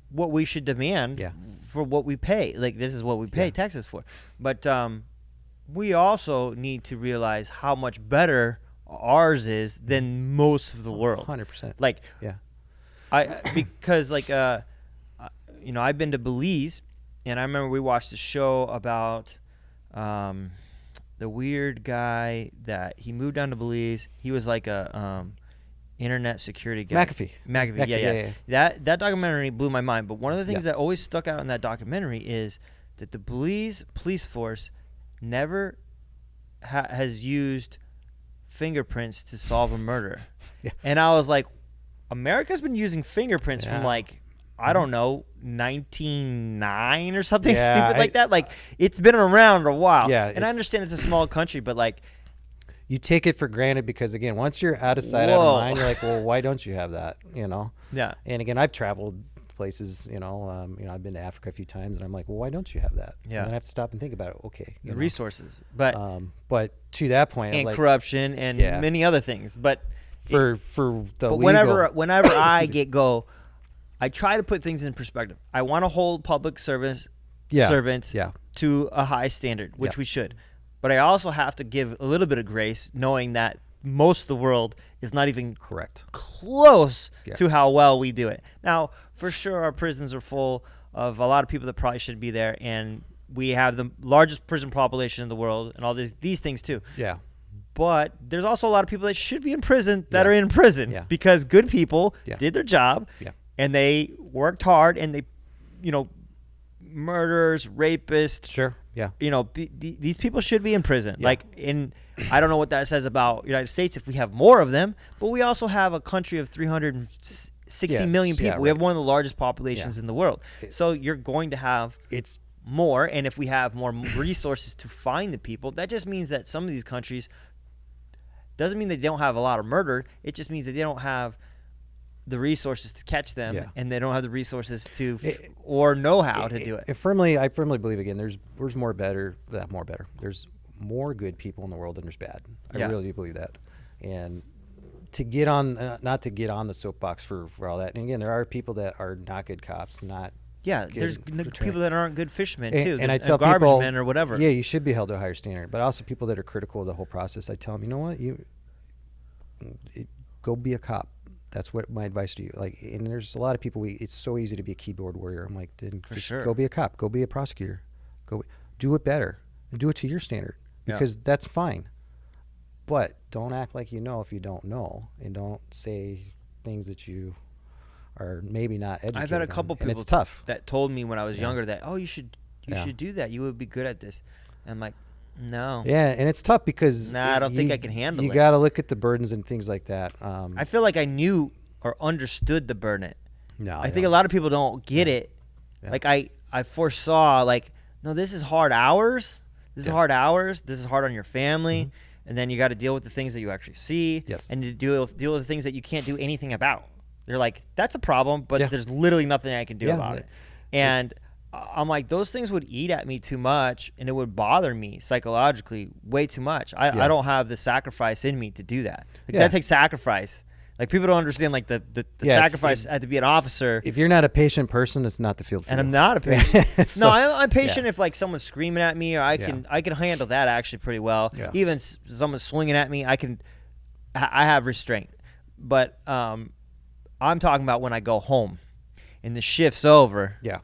what we should demand for what we pay. Like, this is what we pay taxes for. But we also need to realize how much better ours is than most of the world. 100%. Like, because like I've been to Belize, and I remember we watched a show about the weird guy that he moved down to Belize. He was like a internet security guy. McAfee. Yeah. That documentary blew my mind. But one of the things that always stuck out in that documentary is that the Belize police force never has used fingerprints to solve a murder. And I was like, America's been using fingerprints from like, I don't know, 1909 or something stupid like that. Like, it's been around a while. Yeah, and I understand it's a small country, but like, you take it for granted because, again, once you're out of sight, out of mind, you're like, well, why don't you have that? You know? Yeah. And again, I've traveled places, I've been to Africa a few times, and I'm like, well, why don't you have that? Yeah. And I have to stop and think about it. Okay. The resources. But to that point, and like, corruption and many other things. But whenever I I try to put things in perspective. I want to hold public servants to a high standard, which we should. But I also have to give a little bit of grace, knowing that most of the world is not even close to how well we do it. Now, for sure, our prisons are full of a lot of people that probably shouldn't be there, and we have the largest prison population in the world, and all these things too. Yeah. But there's also a lot of people that should be in prison that are in prison because good people did their job, and they worked hard, and they, murderers, rapists. Sure. Yeah. These people should be in prison. Yeah. I don't know what that says about the United States if we have more of them, but we also have a country of 360 million people. We have one of the largest populations in the world. So you're going to have more, and if we have more resources to find the people, that just means that some of these countries doesn't mean they don't have a lot of murder. It just means that they don't have the resources to catch them, and they don't have the resources to or know how to do it. I firmly believe, again, there's more better. There's more good people in the world than there's bad. I really do believe that. And to get on, not to get on the soapbox for all that. And again, there are people that are not good cops, not there's people that aren't good fishermen too, and I tell garbage people, men or whatever. Yeah, you should be held to a higher standard. But also people that are critical of the whole process, I tell them, you know what, go be a cop. That's what my advice to you. Like, and there's a lot of people. It's so easy to be a keyboard warrior. I'm like, then go be a cop. Go be a prosecutor. Go do it better and do it to your standard because that's fine. But don't act like you know if you don't know, and don't say things that you are maybe not educated. I've had a couple people and it's tough. that told me when I was younger that you should do that. You would be good at this. And I'm like, no. Yeah, and it's tough because I don't think I can handle it. You got to look at the burdens and things like that. I feel like I knew or understood the burden. No, I think a lot of people don't get it. Yeah. Like I foresaw, like, no, this is hard hours. This is hard hours. This is hard on your family. and then you got to deal with the things that you actually see, Yes. and to deal with the things that you can't do anything about. You're like, that's a problem, but Yeah. there's literally nothing I can do Yeah, about it. And I'm like, those things would eat at me too much, and it would bother me psychologically way too much. I don't have the sacrifice in me to do that. Like, that takes sacrifice. Like, people don't understand, like, the sacrifice had to be an officer. If you're not a patient person, it's not the field for you. And I'm not a patient. So, No, I'm patient if, like, someone's screaming at me, or I can handle that actually pretty well. Yeah. Even someone swinging at me, I have restraint. But I'm talking about when I go home and the shift's over. Yeah.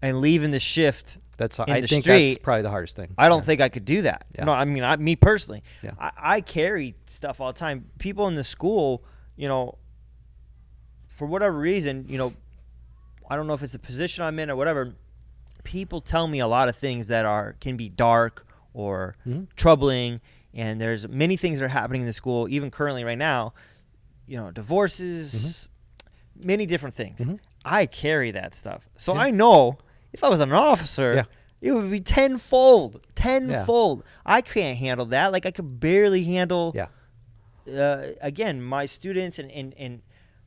And leaving the shift That's in I the think street, that's probably the hardest thing. I don't think I could do that. Yeah. No, I mean, me personally, Yeah. I carry stuff all the time. People in the school, you know, for whatever reason, you know, I don't know if it's the position I'm in or whatever, people tell me a lot of things that can be dark or troubling, and there's many things that are happening in the school, even currently right now, you know, divorces, many different things. I carry that stuff. So I know if I was an officer, it would be tenfold. I can't handle that. Like, I could barely handle, again, my students, and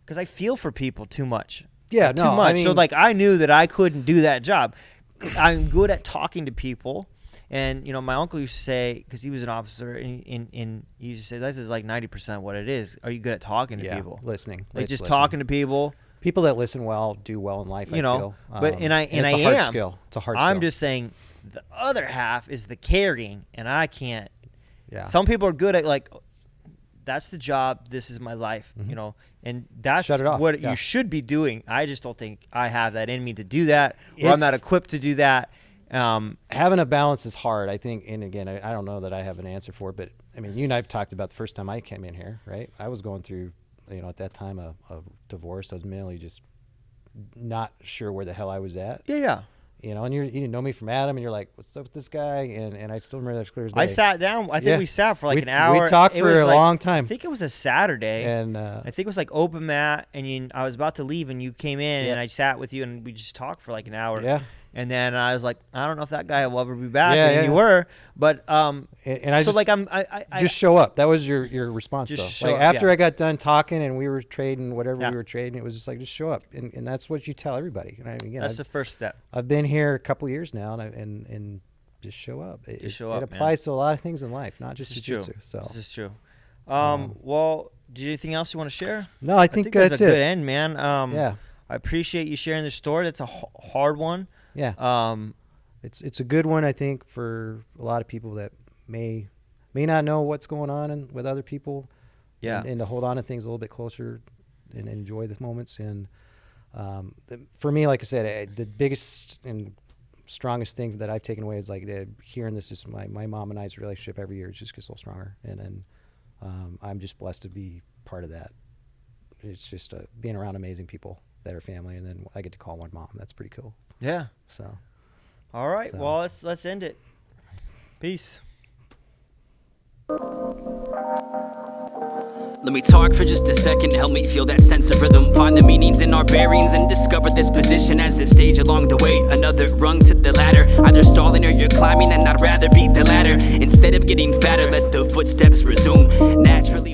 because I feel for people too much. Yeah, too no, much. I mean, So, like, I knew that I couldn't do that job. I'm good at talking to people. And, you know, my uncle used to say, because he was an officer, and he used to say, this is like 90% what it is. Are you good at talking to people? Listening. Like, just talking to people. People that listen well do well in life, You know, I feel. but and it's I a hard am. skill. It's a hard skill. I'm just saying the other half is the carrying, and I can't. Yeah. Some people are good at, like, that's the job. This is my life, you know, and that's Shut it off. what Yeah. you should be doing. I just don't think I have that in me to do that, or I'm not equipped to do that. Having a balance is hard, I think. And again, I don't know that I have an answer for it, but I mean, you and I've talked about the first time I came in here, right? I was going through, you know, at that time a divorce. I was mainly just not sure where the hell I was at. Yeah. You know, and you know me from Adam, and you're like, what's up with this guy? And I still remember that as clear as day. I sat down. I think we sat for like an hour. We talked It for was a like, long time. I think it was a Saturday. And I think it was like open mat, and I was about to leave, and you came in, and I sat with you, and we just talked for like an hour. Yeah. And then I was like, I don't know if that guy will ever be back. Yeah, and yeah, you yeah. were, but and I so just, like I just show up. That was your response, Just though. show Like, up, after yeah. I got done talking and we were trading whatever Yeah. we were trading, it was just like, just show up, and that's what you tell everybody. And I mean, again, that's the first step. I've been here a couple years now, and just show up. Just show it up, applies to a lot of things in life, not just This is jiu-jitsu. true. So This is true. Well, do you anything else you want to share? no, I think that's that's a good it. end, man. Yeah, I appreciate you sharing the story. That's a hard one. yeah. It's a good one, I think, for a lot of people that may not know what's going on with other people. Yeah. And to hold on to things a little bit closer and enjoy the moments. And for me, like I said, the biggest and strongest thing that I've taken away is like hearing this is my mom and I's relationship every year just gets a little stronger. And I'm just blessed to be part of that. It's just being around amazing people that are family, and then I get to call one mom. That's pretty cool. Yeah. So. All right. So. Well, let's end it. Peace. Let me talk for just a second, help me feel that sense of rhythm. Find the meanings in our bearings and discover this position as a stage along the way. Another rung to the ladder, either stalling or you're climbing, and I'd rather be the latter. Instead of getting fatter, let the footsteps resume naturally.